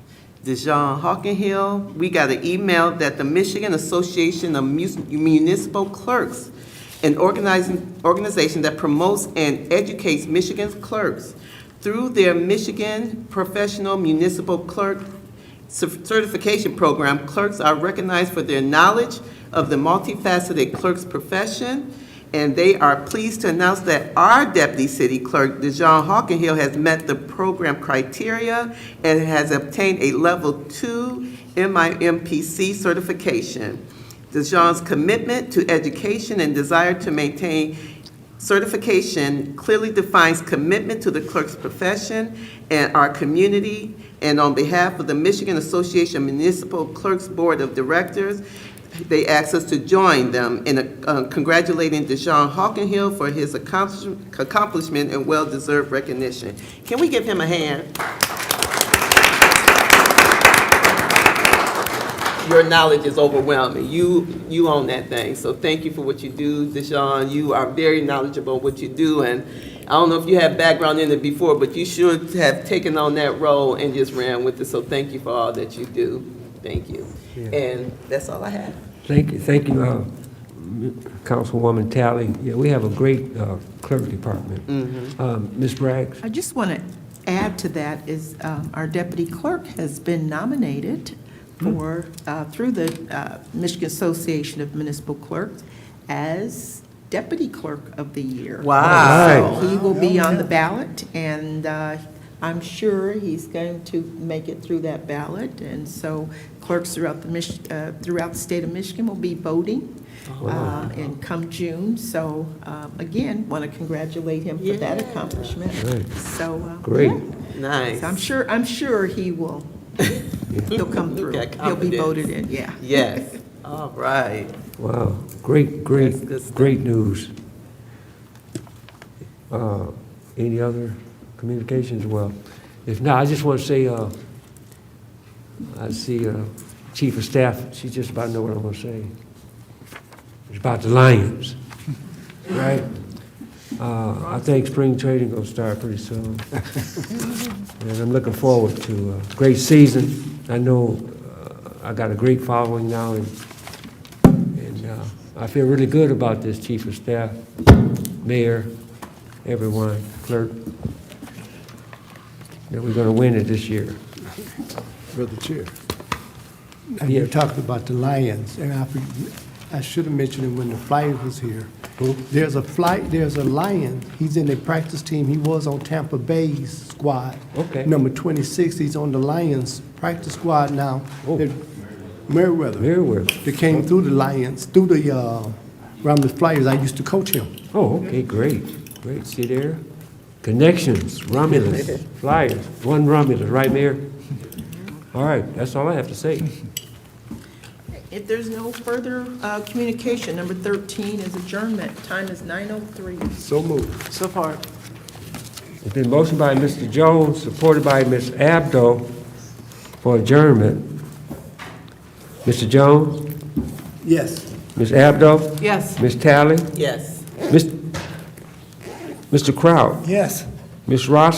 Dejan Hawkenhill. We got an email that the Michigan Association of Municipal Clerks, an organization that promotes and educates Michigan's clerks through their Michigan Professional Municipal Clerk Certification Program. Clerks are recognized for their knowledge of the multifaceted clerk's profession And they are pleased to announce that our Deputy City Clerk, DeJean Hawkenhill, has met the program criteria and has obtained a Level 2 MIMPC certification. DeJean's commitment to education and desire to maintain certification clearly defines commitment to the clerk's profession and our community. And on behalf of the Michigan Association of Municipal Clerks Board of Directors, they asked us to join them in congratulating DeJean Hawkenhill for his accomplishment and well-deserved recognition. Can we give him a hand? Your knowledge is overwhelming. You own that thing. So thank you for what you do, DeJean. You are very knowledgeable in what you do, and I don't know if you have background in it before, but you should have taken on that role and just ran with it. So thank you for all that you do. Thank you. Yeah. And that's all I have. Thank you, Councilwoman Talley. Yeah, we have a great clerk department. Ms. Braggs? I just want to add to that is our deputy clerk has been nominated for, through the Michigan Association of Municipal Clerks as Deputy Clerk of the Year. Wow. So he will be on the ballot, and I'm sure he's going to make it through that ballot. And so clerks throughout the state of Michigan will be voting and come June. So again, want to congratulate him for that accomplishment. Right. So Great. yeah. Nice. So I'm sure he will. He'll come through. Got He'll be confidence. voted in. Yeah. Yes. All right. Wow, great news. Any other communications? Well, if not, I just want to say, I see Chief of Staff, she just about know what I'm going to say. It's about the Lions, right? I think spring training going to start pretty soon. And I'm looking forward to a great season. I know I got a great following now, and I feel really good about this, Chief of Staff, Mayor, everyone, Clerk, that we're going to win it this year. Brother Chair, and you're talking about the Lions, and I should have mentioned it when the Flyers was here. There's a Lion, he's in the practice team, he was on Tampa Bay's squad. Okay. Number 26, he's on the Lions practice squad now. Meriwether. They came through the Lions, through the Romulus Flyers. I used to coach him. Oh, okay, great, great. See there? Connections, Romulus, Flyers, one Romulus, right, Mayor? All right, that's all I have to say. If there's no further communication, number 13 is adjournment. Time is 9:03. So moved. Support. It's been motioned by Mr. Jones, supported by Ms. Abdo for adjournment. Mr. Jones? Yes. Ms. Abdo? Yes. Ms. Talley? Yes. Mr. Crowd? Yes. Ms. Ross?